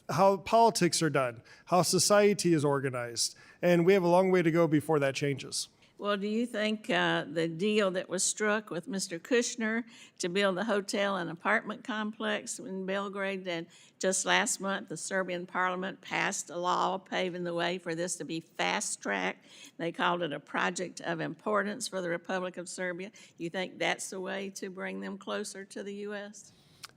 how politics are done, how society is organized. And we have a long way to go before that changes. Well, do you think the deal that was struck with Mr. Kushner to build the hotel and apartment complex in Belgrade, and just last month the Serbian parliament passed a law paving the way for this to be fast-tracked? They called it a project of importance for the Republic of Serbia. You think that's the way to bring them closer to the U.S.?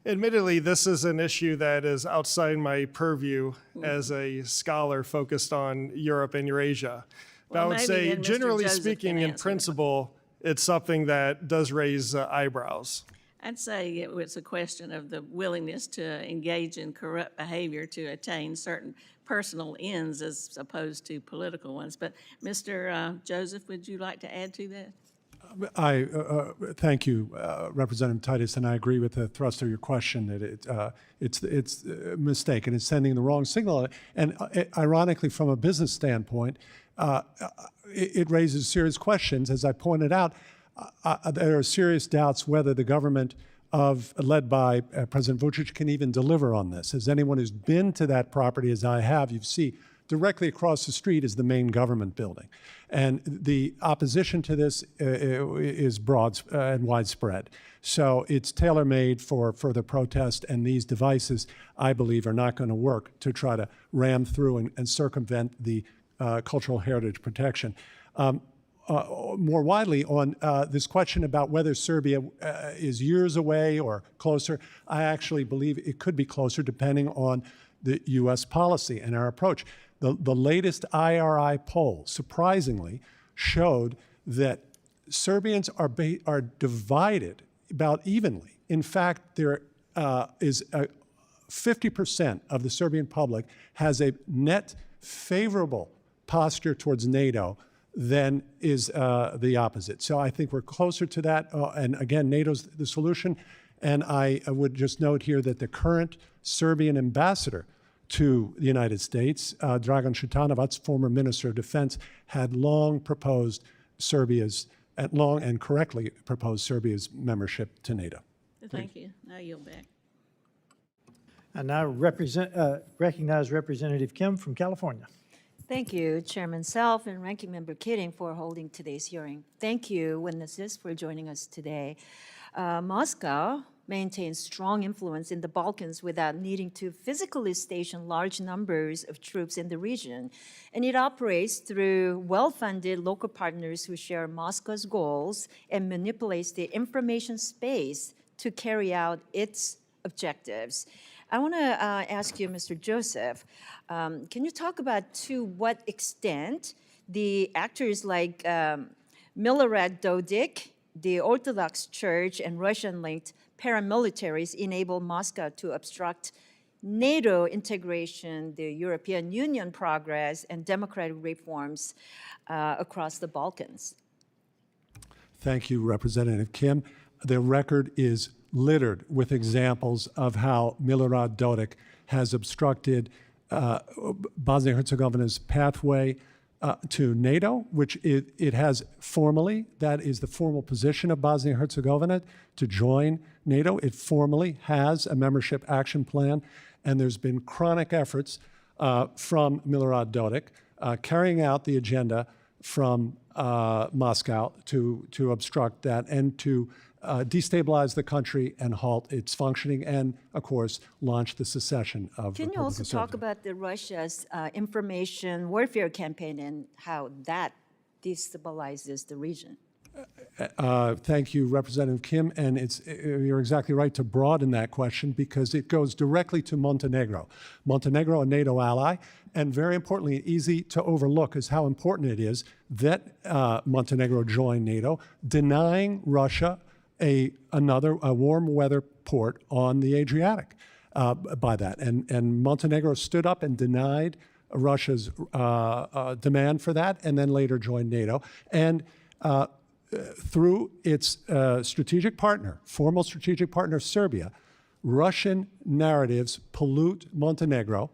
Admittedly, this is an issue that is outside my purview as a scholar focused on Europe and Eurasia. But I would say, generally speaking, in principle, it's something that does raise eyebrows. I'd say it's a question of the willingness to engage in corrupt behavior to attain certain personal ends as opposed to political ones. But Mr. Joseph, would you like to add to that? Thank you, Representative Titus, and I agree with the thrust of your question that it's a mistake and it's sending the wrong signal. And ironically, from a business standpoint, it raises serious questions. As I pointed out, there are serious doubts whether the government led by President Vučić can even deliver on this. As anyone who's been to that property, as I have, you see directly across the street is the main government building. And the opposition to this is broad and widespread. So it's tailor-made for further protest, and these devices, I believe, are not going to work to try to ram through and circumvent the cultural heritage protection. More widely on this question about whether Serbia is years away or closer, I actually believe it could be closer depending on the U.S. policy and our approach. The latest IRI poll, surprisingly, showed that Serbians are divided about evenly. In fact, there is 50% of the Serbian public has a net favorable posture towards NATO than is the opposite. So I think we're closer to that. And again, NATO's the solution. And I would just note here that the current Serbian ambassador to the United States, Dragan Šutanovac, former Minister of Defense, had long proposed long and correctly proposed Serbia's membership to NATO. Thank you. Now yield back. I now recognize Representative Kim from California. Thank you, Chairman Self and Ranking Member Keating, for holding today's hearing. Thank you, witnesses, for joining us today. Moscow maintains strong influence in the Balkans without needing to physically station large numbers of troops in the region. And it operates through well-funded local partners who share Moscow's goals and manipulates the information space to carry out its objectives. I want to ask you, Mr. Joseph, can you talk about to what extent the actors like Milorad Dodik, the Orthodox Church, and Russian-linked paramilitaries enable Moscow to obstruct NATO integration, the European Union progress, and democratic reforms across the Balkans? Thank you, Representative Kim. The record is littered with examples of how Milorad Dodik has obstructed Bosnia-Herzegovina's pathway to NATO, which it has formally, that is the formal position of Bosnia-Herzegovina to join NATO. It formally has a membership action plan, and there's been chronic efforts from Milorad Dodik carrying out the agenda from Moscow to obstruct that and to destabilize the country and halt its functioning and, of course, launch the secession of Can you Republic also of Serbia. talk about the Russia's information warfare campaign and how that destabilizes the region? Thank you, Representative Kim, and you're exactly right to broaden that question because it goes directly to Montenegro. Montenegro, a NATO ally, and very importantly, easy to overlook is how important it is that Montenegro join NATO, denying Russia a warm weather port on the Adriatic by that. And Montenegro stood up and denied Russia's demand for that and then later joined NATO. And through its strategic partner, formal strategic partner, Serbia, Russian narratives pollute Montenegro,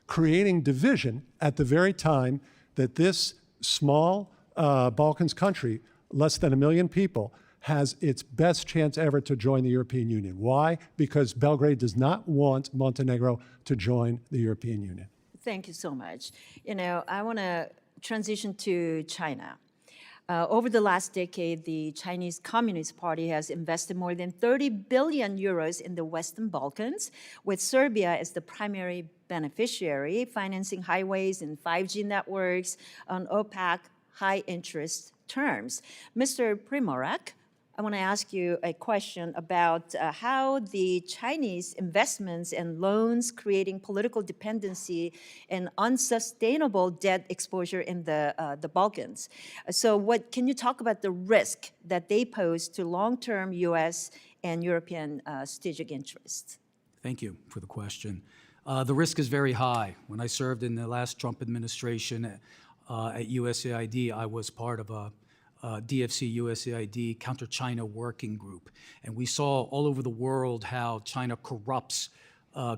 creating division at the very time that this small Balkans country, less than 1 million people, has its best chance ever to join the European Union. Why? Because Belgrade does not want Montenegro to join the European Union. Thank you so much. You know, I want to transition to China. Over the last decade, the Chinese Communist Party has invested more than 30 billion euros in the Western Balkans, with Serbia as the primary beneficiary, financing highways and 5G networks on opaque, high-interest terms. Mr. Primorac, I want to ask you a question about how the Chinese investments and loans creating political dependency and unsustainable debt exposure in the Balkans. So can you talk about the risk that they pose to long-term U.S. and European strategic interests? Thank you for the question. The risk is very high. When I served in the last Trump administration at USAID, I was part of a DFC USAID counter-China working group. And we saw all over the world how China corrupts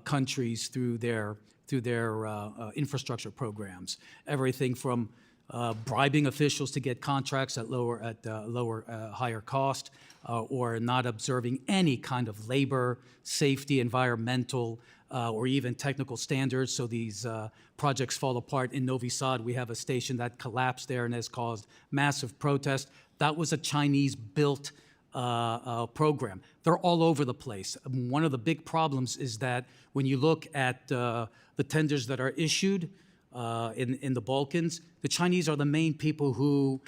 countries through their infrastructure programs. Everything from bribing officials to get contracts at higher cost, or not observing any kind of labor, safety, environmental, or even technical standards, so these projects fall apart. In Novi Sad, we have a station that collapsed there and has caused massive protest. That was a Chinese-built program. They're all over the place. One of the big problems is that when you look at the tenders that are issued in the Balkans, the Chinese are the main people who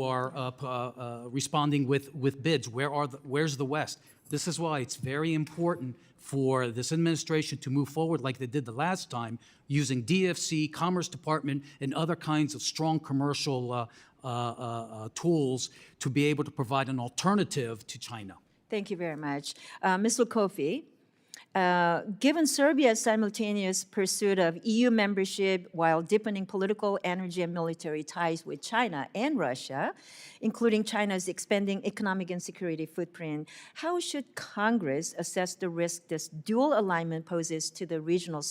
are responding with bids. Where's the West? This is why it's very important for this administration to move forward like they did the last time, using DFC, Commerce Department, and other kinds of strong commercial tools to be able to provide an alternative to China. Thank you very much. Mr. Coffey, given Serbia's simultaneous pursuit of EU membership while deepening political, energy, and military ties with China and Russia, including China's expanding economic and security footprint, how should Congress assess the risk this dual alignment poses to the regional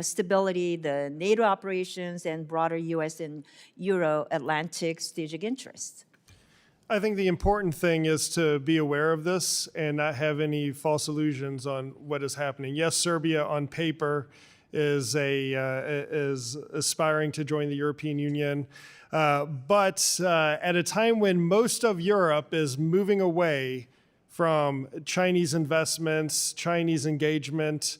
stability, the NATO operations, and broader U.S. and Euro-Atlantic strategic interests? I think the important thing is to be aware of this and not have any false illusions on what is happening. Yes, Serbia on paper is aspiring to join the European Union, but at a time when most of Europe is moving away from Chinese investments, Chinese engagement,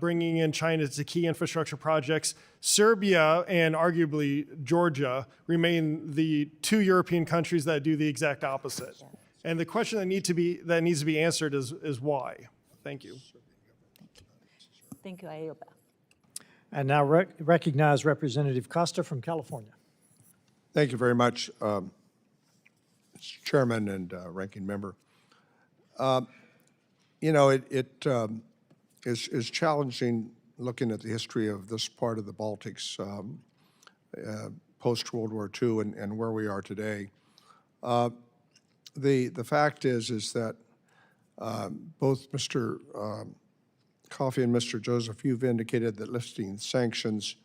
bringing in China to key infrastructure projects. Serbia and arguably Georgia remain the two European countries that do the exact opposite. And the question that needs to be answered is why? Thank you. Thank you, I yield back. And now recognize Representative Costa from California. Thank you very much, Mr. Chairman and Ranking Member. You know, it is challenging looking at the history of this part of the Baltics post-World War II and where we are today. The fact is that both Mr. Coffey and Mr. Joseph, you've indicated that lifting sanctions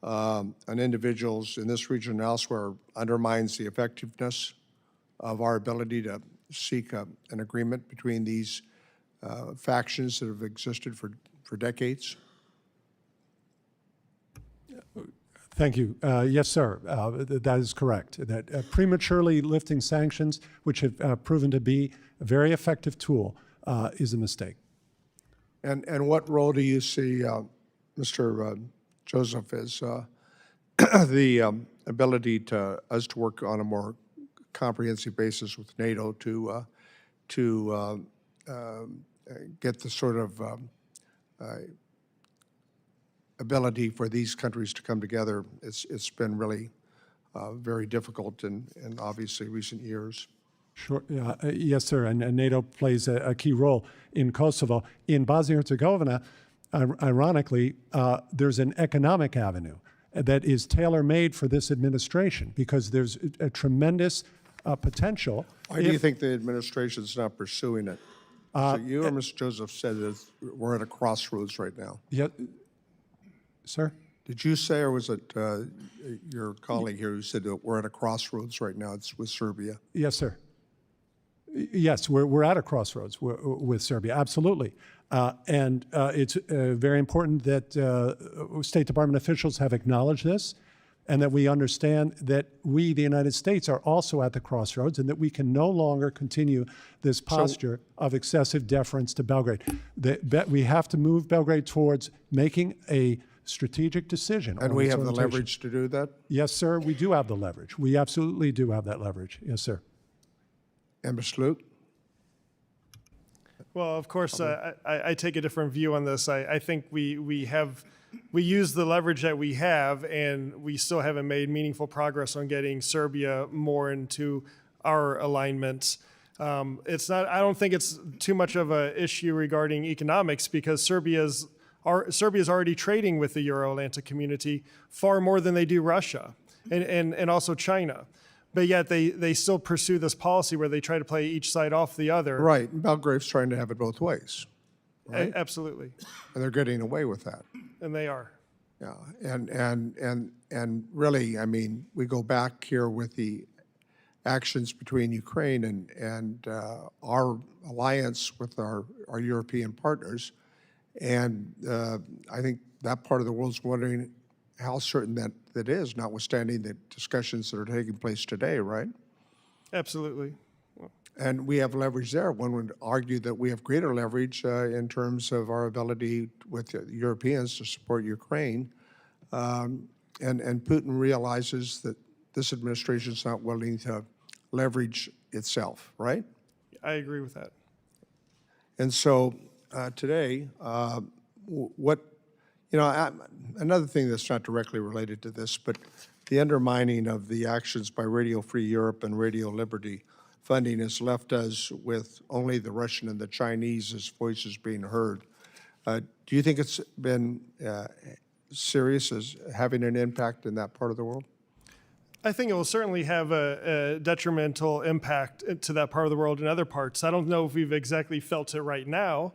on individuals in this region and elsewhere undermines the effectiveness of our ability to seek an agreement between these factions that have existed for decades? Thank you. Yes, sir. That is correct. That prematurely lifting sanctions, which have proven to be a very effective tool, is a mistake. And what role do you see, Mr. Joseph, as the ability to us to work on a more comprehensive basis with NATO to get the sort of ability for these countries to come together? It's been really very difficult in obviously recent years. Sure. Yes, sir. And NATO plays a key role in Kosovo. In Bosnia-Herzegovina, ironically, there's an economic avenue that is tailor-made for this administration because there's a tremendous potential. Why do you think the administration's not pursuing it? So you or Mr. Joseph said that we're at a crossroads right now. Yeah, sir? Did you say, or was it your colleague here who said that we're at a crossroads right now? It's with Serbia. Yes, sir. Yes, we're at a crossroads with Serbia, absolutely. And it's very important that State Department officials have acknowledged this and that we understand that we, the United States, are also at the crossroads and that we can no longer continue this posture of excessive deference to Belgrade. We have to move Belgrade towards making a strategic decision. And we have the leverage to do that? Yes, sir, we do have the leverage. We absolutely do have that leverage. Yes, sir. And Mr. Luke? Well, of course, I take a different view on this. I think we use the leverage that we have, and we still haven't made meaningful progress on getting Serbia more into our alignments. It's not. I don't think it's too much of an issue regarding economics because Serbia's already trading with the Euro-Atlantic community far more than they do Russia and also China. But yet they still pursue this policy where they try to play each side off the other. Right. Belgrade's trying to have it both ways. Right? Absolutely. And they're getting away with that. And they are. Yeah. And really, I mean, we go back here with the actions between Ukraine and our alliance with our European partners. And I think that part of the world's wondering how certain that is, notwithstanding the discussions that are taking place today, right? Absolutely. And we have leverage there. One would argue that we have greater leverage in terms of our ability with the Europeans to support Ukraine. And Putin realizes that this administration is not willing to leverage itself, right? I agree with that. And so today, another thing that's not directly related to this, but the undermining of the actions by Radio Free Europe and Radio Liberty funding has left us with only the Russian and the Chinese voices being heard. Do you think it's been serious as having an impact in that part of the world? I think it will certainly have a detrimental impact to that part of the world and other parts. I don't know if we've exactly felt it right now.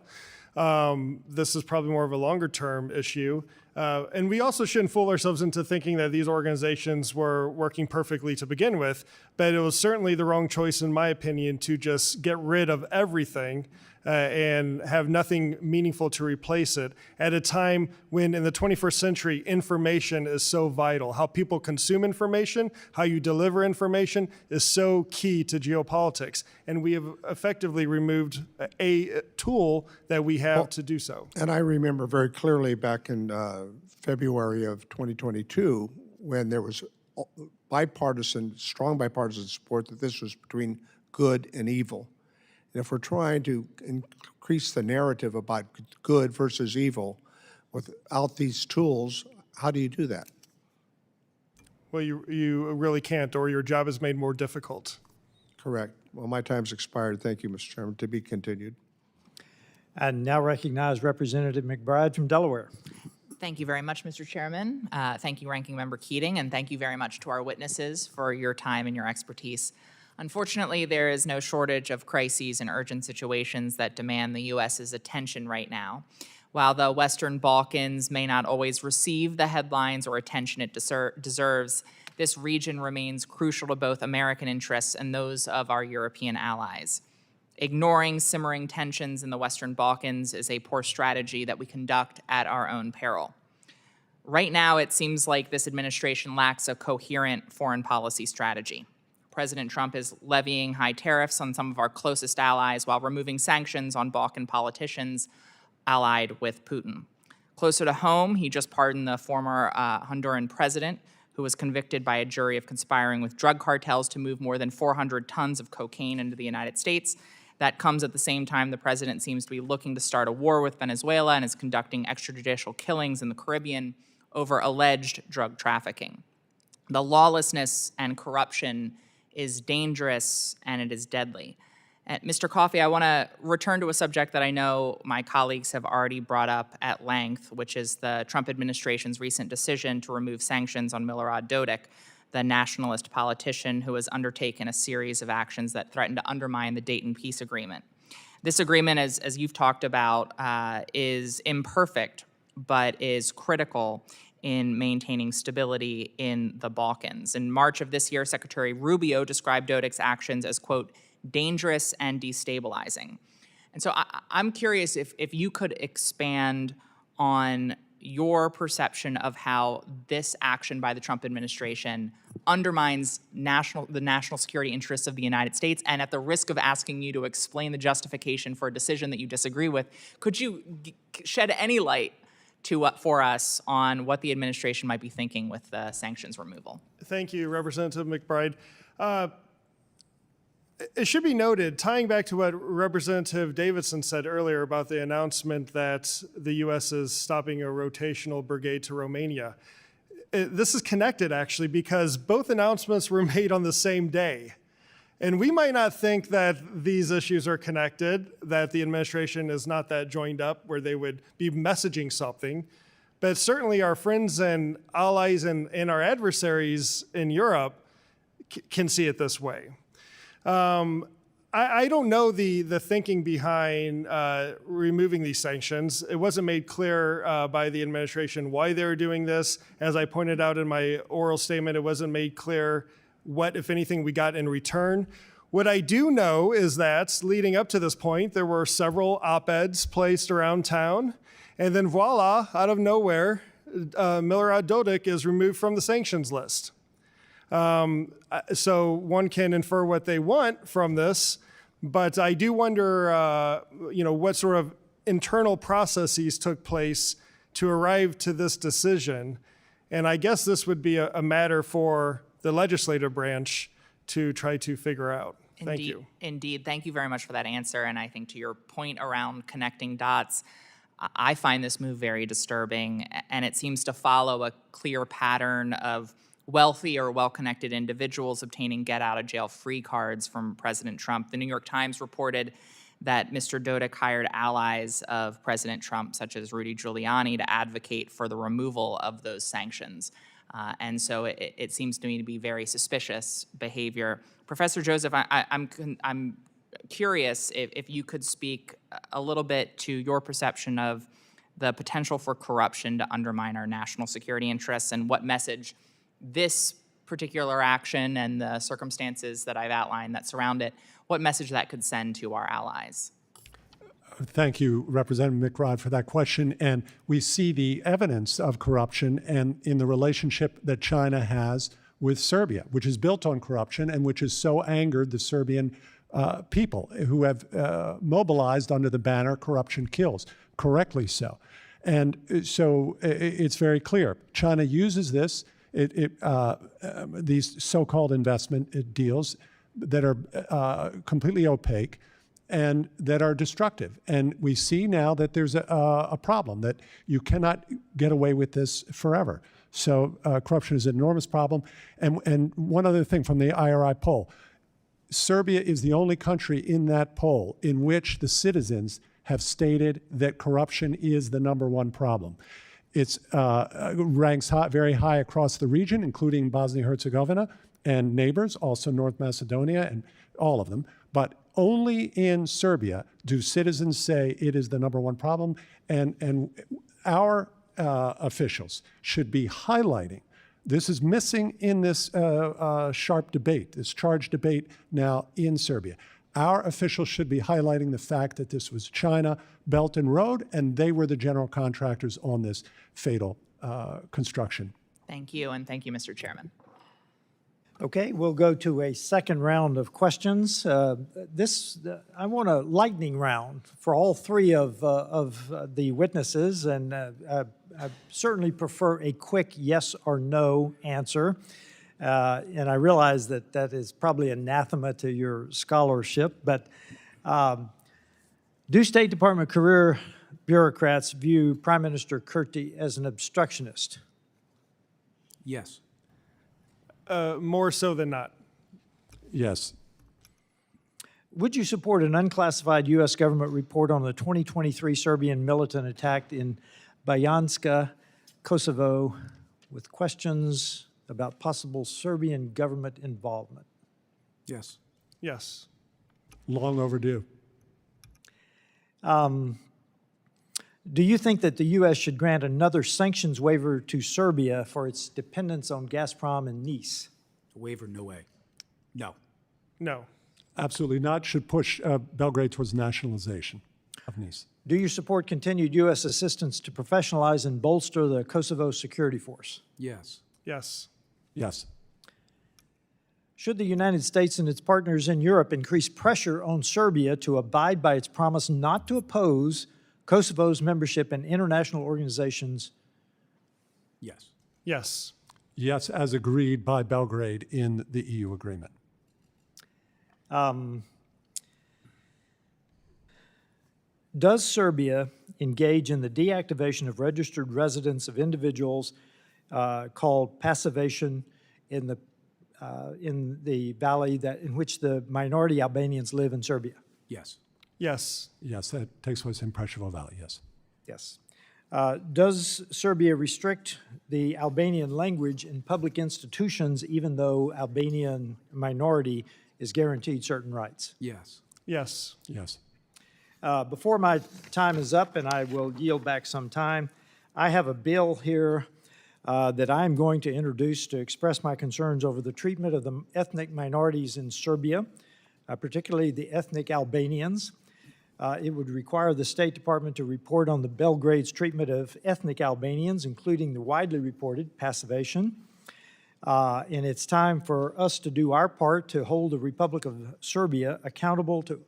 This is probably more of a longer term issue. And we also shouldn't fool ourselves into thinking that these organizations were working perfectly to begin with, but it was certainly the wrong choice, in my opinion, to just get rid of everything and have nothing meaningful to replace it at a time when in the 21st century information is so vital. How people consume information, how you deliver information is so key to geopolitics. And we have effectively removed a tool that we have to do so. And I remember very clearly back in February of 2022, when there was strong bipartisan support that this was between good and evil. And if we're trying to increase the narrative about good versus evil without these tools, how do you do that? Well, you really can't, or your job is made more difficult. Correct. Well, my time's expired. Thank you, Mr. Chairman. To be continued. I now recognize Representative McBride from Delaware. Thank you very much, Mr. Chairman. Thank you, Ranking Member Keating, and thank you very much to our witnesses for your time and your expertise. Unfortunately, there is no shortage of crises and urgent situations that demand the U.S.'s attention right now. While the Western Balkans may not always receive the headlines or attention it deserves, this region remains crucial to both American interests and those of our European allies. Ignoring simmering tensions in the Western Balkans is a poor strategy that we conduct at our own peril. Right now, it seems like this administration lacks a coherent foreign policy strategy. President Trump is levying high tariffs on some of our closest allies while removing sanctions on Balkan politicians allied with Putin. Closer to home, he just pardoned the former Honduran president, who was convicted by a jury of conspiring with drug cartels to move more than 400 tons of cocaine into the United States. That comes at the same time the president seems to be looking to start a war with Venezuela and is conducting extrajudicial killings in the Caribbean over alleged drug trafficking. The lawlessness and corruption is dangerous and it is deadly. Mr. Coffey, I want to return to a subject that I know my colleagues have already brought up at length, which is the Trump administration's recent decision to remove sanctions on Milorad Dodik, the nationalist politician who has undertaken a series of actions that threaten to undermine the Dayton peace agreement. This agreement, as you've talked about, is imperfect, but is critical in maintaining stability in the Balkans. In March of this year, Secretary Rubio described Dodik's actions as, quote, dangerous and destabilizing. And so I'm curious if you could expand on your perception of how this action by the Trump administration undermines the national security interests of the United States, and at the risk of asking you to explain the justification for a decision that you disagree with, could you shed any light for us on what the administration might be thinking with the sanctions removal? Thank you, Representative McBride. It should be noted, tying back to what Representative Davidson said earlier about the announcement that the U.S. is stopping a rotational brigade to Romania, this is connected actually because both announcements were made on the same day. And we might not think that these issues are connected, that the administration is not that joined up where they would be messaging something, but certainly our friends and allies and our adversaries in Europe can see it this way. I don't know the thinking behind removing these sanctions. It wasn't made clear by the administration why they're doing this. As I pointed out in my oral statement, it wasn't made clear what, if anything, we got in return. What I do know is that leading up to this point, there were several op-eds placed around town, and then voila, out of nowhere, Milorad Dodik is removed from the sanctions list. So one can infer what they want from this, but I do wonder, what sort of internal processes took place to arrive to this decision. And I guess this would be a matter for the legislative branch to try to figure out. Thank you. Indeed. Thank you very much for that answer. And I think to your point around connecting dots, I find this move very disturbing, and it seems to follow a clear pattern of wealthy or well-connected individuals obtaining get-out-of-jail-free cards from President Trump. The New York Times reported that Mr. Dodik hired allies of President Trump, such as Rudy Giuliani, to advocate for the removal of those sanctions. And so it seems to me to be very suspicious behavior. Professor Joseph, I'm curious if you could speak a little bit to your perception of the potential for corruption to undermine our national security interests and what message this particular action and the circumstances that I've outlined that surround it, what message that could send to our allies? Thank you, Representative McBride, for that question. And we see the evidence of corruption and in the relationship that China has with Serbia, which is built on corruption and which has so angered the Serbian people who have mobilized under the banner "Corruption Kills," correctly so. And so it's very clear. China uses this, these so-called investment deals that are completely opaque and that are destructive. And we see now that there's a problem, that you cannot get away with this forever. So corruption is an enormous problem. And one other thing from the IRI poll, Serbia is the only country in that poll in which the citizens have stated that corruption is the #1 problem. It ranks very high across the region, including Bosnia-Herzegovina and neighbors, also North Macedonia and all of them. But only in Serbia do citizens say it is the #1 problem. And our officials should be highlighting. This is missing in this sharp debate, this charged debate now in Serbia. Our officials should be highlighting the fact that this was China, Belt and Road, and they were the general contractors on this fatal construction. Thank you, and thank you, Mr. Chairman. Okay, we'll go to a second round of questions. I want a lightning round for all three of the witnesses, and I certainly prefer a quick yes or no answer. And I realize that that is probably anathema to your scholarship, but do State Department career bureaucrats view Prime Minister Kurti as an obstructionist? Yes. More so than not. Yes. Would you support an unclassified U.S. government report on the 2023 Serbian militant attack in Bajanska, Kosovo, with questions about possible Serbian government involvement? Yes. Yes. Long overdue. Do you think that the U.S. should grant another sanctions waiver to Serbia for its dependence on Gazprom and Nice? Waiver, no way. No. No. Absolutely not. Should push Belgrade towards nationalization of Nice. Do you support continued U.S. assistance to professionalize and bolster the Kosovo security force? Yes. Yes. Yes. Should the United States and its partners in Europe increase pressure on Serbia to abide by its promise not to oppose Kosovo's membership in international organizations? Yes. Yes. Yes, as agreed by Belgrade in the EU agreement. Does Serbia engage in the deactivation of registered residence of individuals called passivation in the valley in which the minority Albanians live in Serbia? Yes. Yes. Yes, that takes place in Preševo Valley, yes. Yes. Does Serbia restrict the Albanian language in public institutions even though Albanian minority is guaranteed certain rights? Yes. Yes. Yes. Before my time is up, and I will yield back some time, I have a bill here that I'm going to introduce to express my concerns over the treatment of the ethnic minorities in Serbia, particularly the ethnic Albanians. It would require the State Department to report on the Belgrade's treatment of ethnic Albanians, including the widely reported passivation. And it's time for us to do our part to hold the Republic of Serbia accountable to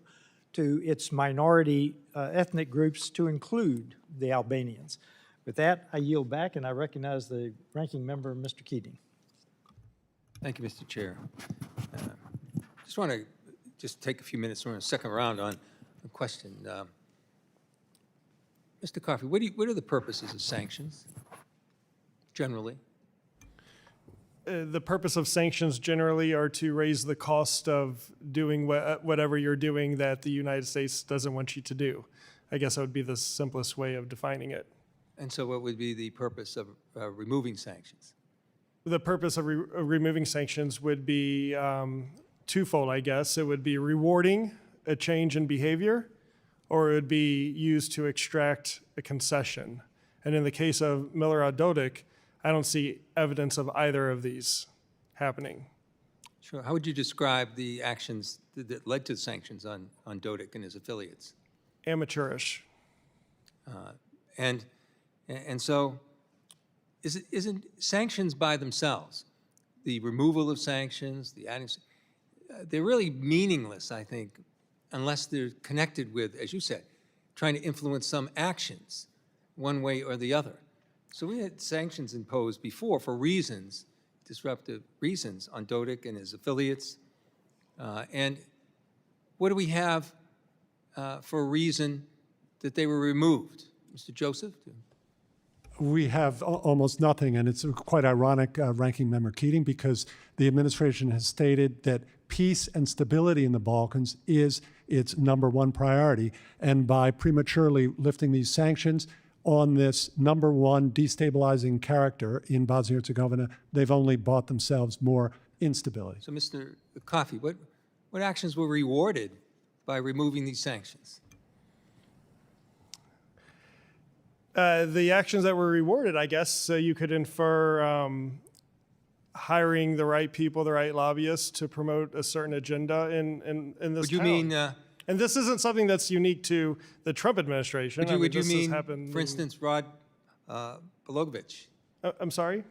its minority ethnic groups, to include the Albanians. With that, I yield back, and I recognize the ranking member, Mr. Keating. Thank you, Mr. Chair. Just want to take a few minutes. We're in a second round on a question. Mr. Coffey, what are the purposes of sanctions, generally? The purpose of sanctions generally are to raise the cost of doing whatever you're doing that the United States doesn't want you to do. I guess that would be the simplest way of defining it. And so what would be the purpose of removing sanctions? The purpose of removing sanctions would be twofold, I guess. It would be rewarding a change in behavior, or it would be used to extract a concession. And in the case of Milorad Dodik, I don't see evidence of either of these happening. Sure. How would you describe the actions that led to sanctions on Dodik and his affiliates? Amateurish. And so isn't sanctions by themselves, the removal of sanctions, the adding, they're really meaningless, I think, unless they're connected with, as you said, trying to influence some actions one way or the other. So we had sanctions imposed before for reasons, disruptive reasons, on Dodic and his affiliates. And what do we have for a reason that they were removed? Mr. Joseph? We have almost nothing, and it's quite ironic, Ranking Member Keating, because the administration has stated that peace and stability in the Balkans is its #1 priority, and by prematurely lifting these sanctions on this #1 destabilizing character in Bosnia-Herzegovina, they've only bought themselves more instability. So, Mr. Coffey, what actions were rewarded by removing these sanctions? The actions that were rewarded, I guess, so you could infer hiring the right people, the right lobbyists to promote a certain agenda in this Would you town. mean, And this isn't something that's unique to the Trump administration. would you this has mean, happened for instance, Rod Balogovich? I'm sorry?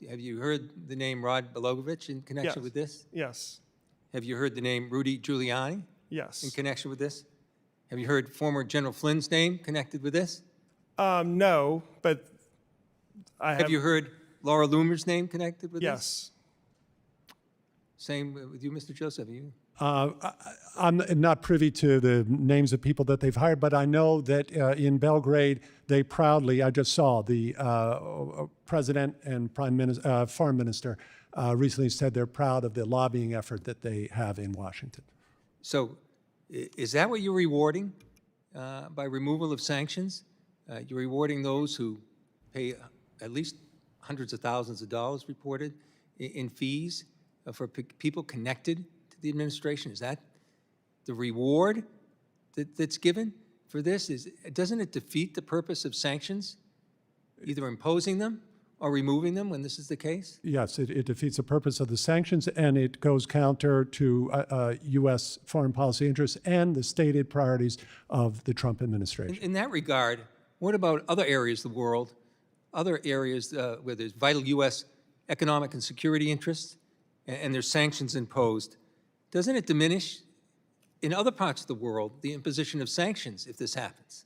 Have you heard the name Rod Balogovich in connection Yes. with this? Yes. Have you heard the name Rudy Giuliani Yes. in connection with this? Have you heard former General Flynn's name connected with this? No, but I Have you heard Laura Loomer's name connected with this? Yes. Same with you, Mr. Joseph. You? I'm not privy to the names of people that they've hired, but I know that in Belgrade, they proudly, I just saw the president and foreign minister recently said they're proud of the lobbying effort that they have in Washington. So is that what you're rewarding by removal of sanctions? You're rewarding those who pay at least hundreds of thousands of dollars reported in fees for people connected to the administration. Is that the reward that's given for this? Doesn't it defeat the purpose of sanctions, either imposing them or removing them when this is the case? Yes, it defeats the purpose of the sanctions, and it goes counter to U.S. foreign policy interests and the stated priorities of the Trump administration. In that regard, what about other areas of the world, other areas where there's vital U.S. economic and security interests, and there's sanctions imposed? Doesn't it diminish, in other parts of the world, the imposition of sanctions if this happens?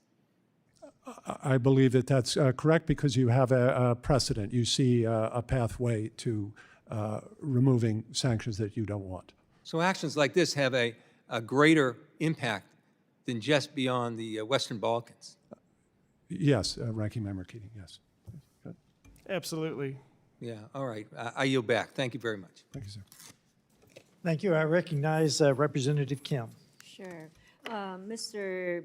I believe that that's correct because you have a precedent. You see a pathway to removing sanctions that you don't want. So actions like this have a greater impact than just beyond the Western Balkans. Yes, Ranking Member Keating, yes. Good. Absolutely. Yeah, all right. I yield back. Thank you very much. Thank you, sir. Thank you. I recognize Representative Kim. Sure. Mr.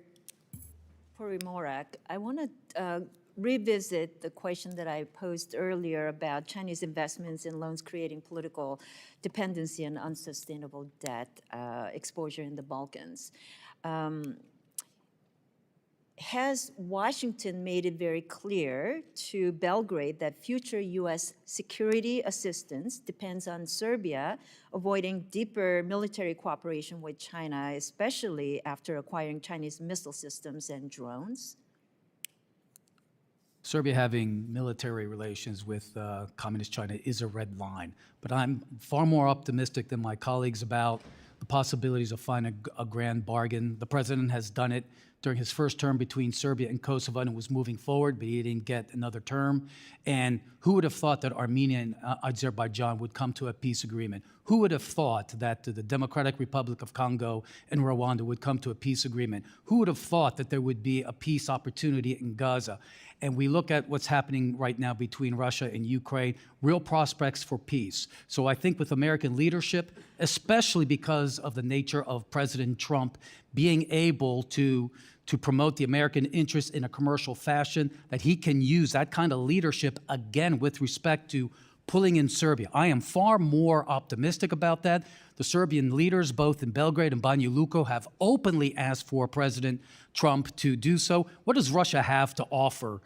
Primorac, I want to revisit the question that I posed earlier about Chinese investments in loans creating political dependency and unsustainable debt exposure in the Balkans. Has Washington made it very clear to Belgrade that future U.S. security assistance depends on Serbia avoiding deeper military cooperation with China, especially after acquiring Chinese missile systems and drones? Serbia having military relations with Communist China is a red line, but I'm far more optimistic than my colleagues about the possibilities of finding a grand bargain. The president has done it during his first term between Serbia and Kosovo, and it was moving forward, but he didn't get another term. And who would have thought that Armenia and Azerbaijan would come to a peace agreement? Who would have thought that the Democratic Republic of Congo and Rwanda would come to a peace agreement? Who would have thought that there would be a peace opportunity in Gaza? And we look at what's happening right now between Russia and Ukraine, real prospects for peace. So I think with American leadership, especially because of the nature of President Trump being able to promote the American interest in a commercial fashion, that he can use that kind of leadership again with respect to pulling in Serbia. I am far more optimistic about that. The Serbian leaders, both in Belgrade and Banja Luka, have openly asked for President Trump to do so. What does Russia have to offer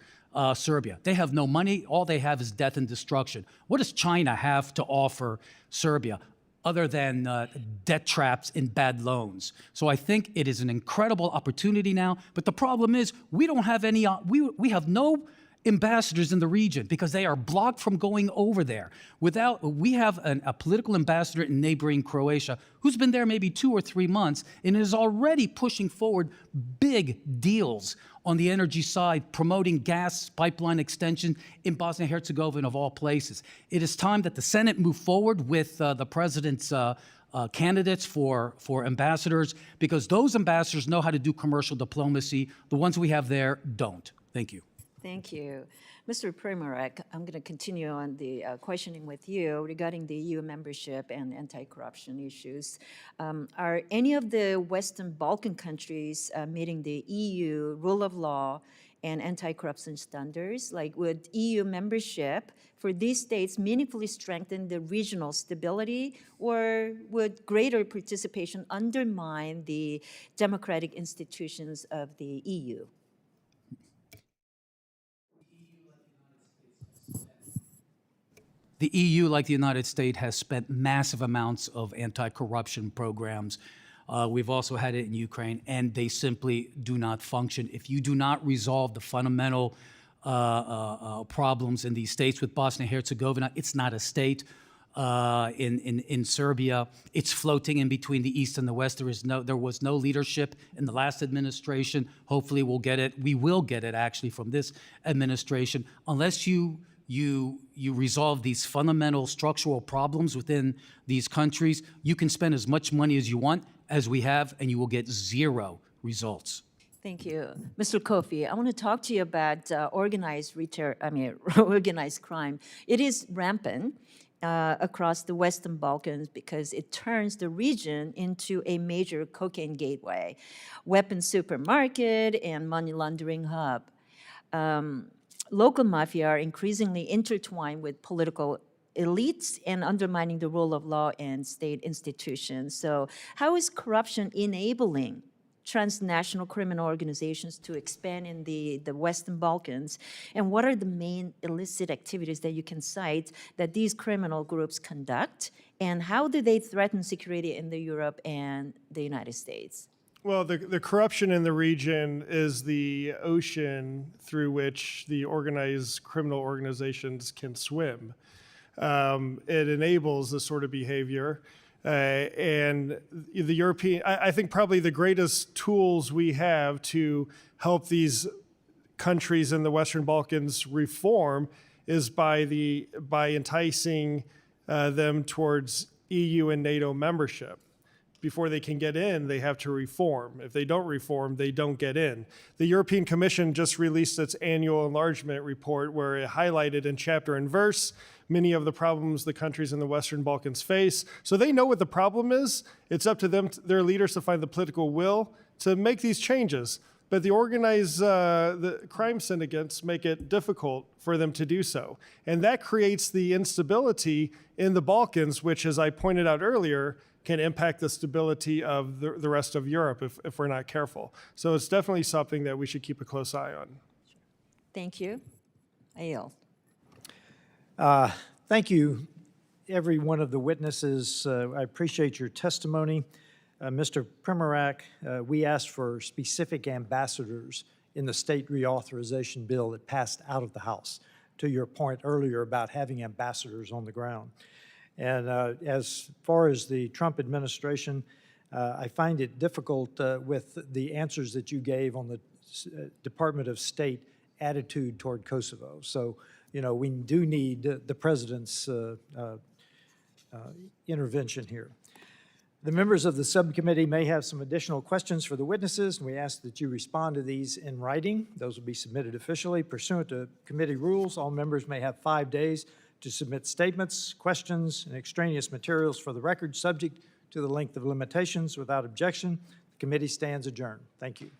Serbia? They have no money. All they have is death and destruction. What does China have to offer Serbia? other than debt traps and bad loans. So I think it is an incredible opportunity now. But the problem is we don't have any, we have no ambassadors in the region because they are blocked from going over there. We have a political ambassador in neighboring Croatia who's been there maybe 2 or 3 months and is already pushing forward big deals on the energy side, promoting gas pipeline extension in Bosnia-Herzegovina of all places. It is time that the Senate move forward with the president's candidates for ambassadors, because those ambassadors know how to do commercial diplomacy. The ones we have there don't. Thank you. Thank you. Mr. Primorac, I'm going to continue on the questioning with you regarding the EU membership and anti-corruption issues. Are any of the Western Balkan countries meeting the EU rule of law and anti-corruption standards? Like, would EU membership for these states meaningfully strengthen the regional stability, or would greater participation undermine the democratic institutions of the EU? The EU, like the United States, has spent massive amounts of anti-corruption programs. We've also had it in Ukraine, and they simply do not function. If you do not resolve the fundamental problems in these states, with Bosnia-Herzegovina, it's not a state. In Serbia, it's floating in between the East and the West. There was no leadership in the last administration. Hopefully we'll get it. We will get it, actually, from this administration. Unless you resolve these fundamental structural problems within these countries, you can spend as much money as you want, as we have, and you will get zero results. Thank you. Mr. Coffey, I want to talk to you about organized crime. It is rampant across the Western Balkans because it turns the region into a major cocaine gateway, weapons supermarket, and money laundering hub. Local mafia are increasingly intertwined with political elites and undermining the rule of law and state institutions. So how is corruption enabling transnational criminal organizations to expand in the Western Balkans? And what are the main illicit activities that you can cite that these criminal groups conduct? And how do they threaten security in Europe and the United States? Well, the corruption in the region is the ocean through which the organized criminal organizations can swim. It enables this sort of behavior. And the European, I think probably the greatest tools we have to help these countries in the Western Balkans reform is by enticing them towards EU and NATO membership. Before they can get in, they have to reform. If they don't reform, they don't get in. The European Commission just released its annual enlargement report where it highlighted in chapter and verse many of the problems the countries in the Western Balkans face. So they know what the problem is. It's up to them, their leaders, to find the political will to make these changes. But the organized the crime syndicates make it difficult for them to do so. And that creates the instability in the Balkans, which, as I pointed out earlier, can impact the stability of the rest of Europe if we're not careful. So it's definitely something that we should keep a close eye on. Thank you. I yield. Thank you, every one of the witnesses. I appreciate your testimony. Mr. Primorac, we asked for specific ambassadors in the state reauthorization bill that passed out of the House, to your point earlier about having ambassadors on the ground. And as far as the Trump administration, I find it difficult with the answers that you gave on the Department of State attitude toward Kosovo. So, you know, we do need the president's intervention here. The members of the subcommittee may have some additional questions for the witnesses, and we ask that you respond to these in writing. Those will be submitted officially. Pursuant to committee rules, all members may have 5 days to submit statements, questions, and extraneous materials for the record, subject to the length of limitations. Without objection, the committee stands adjourned. Thank you.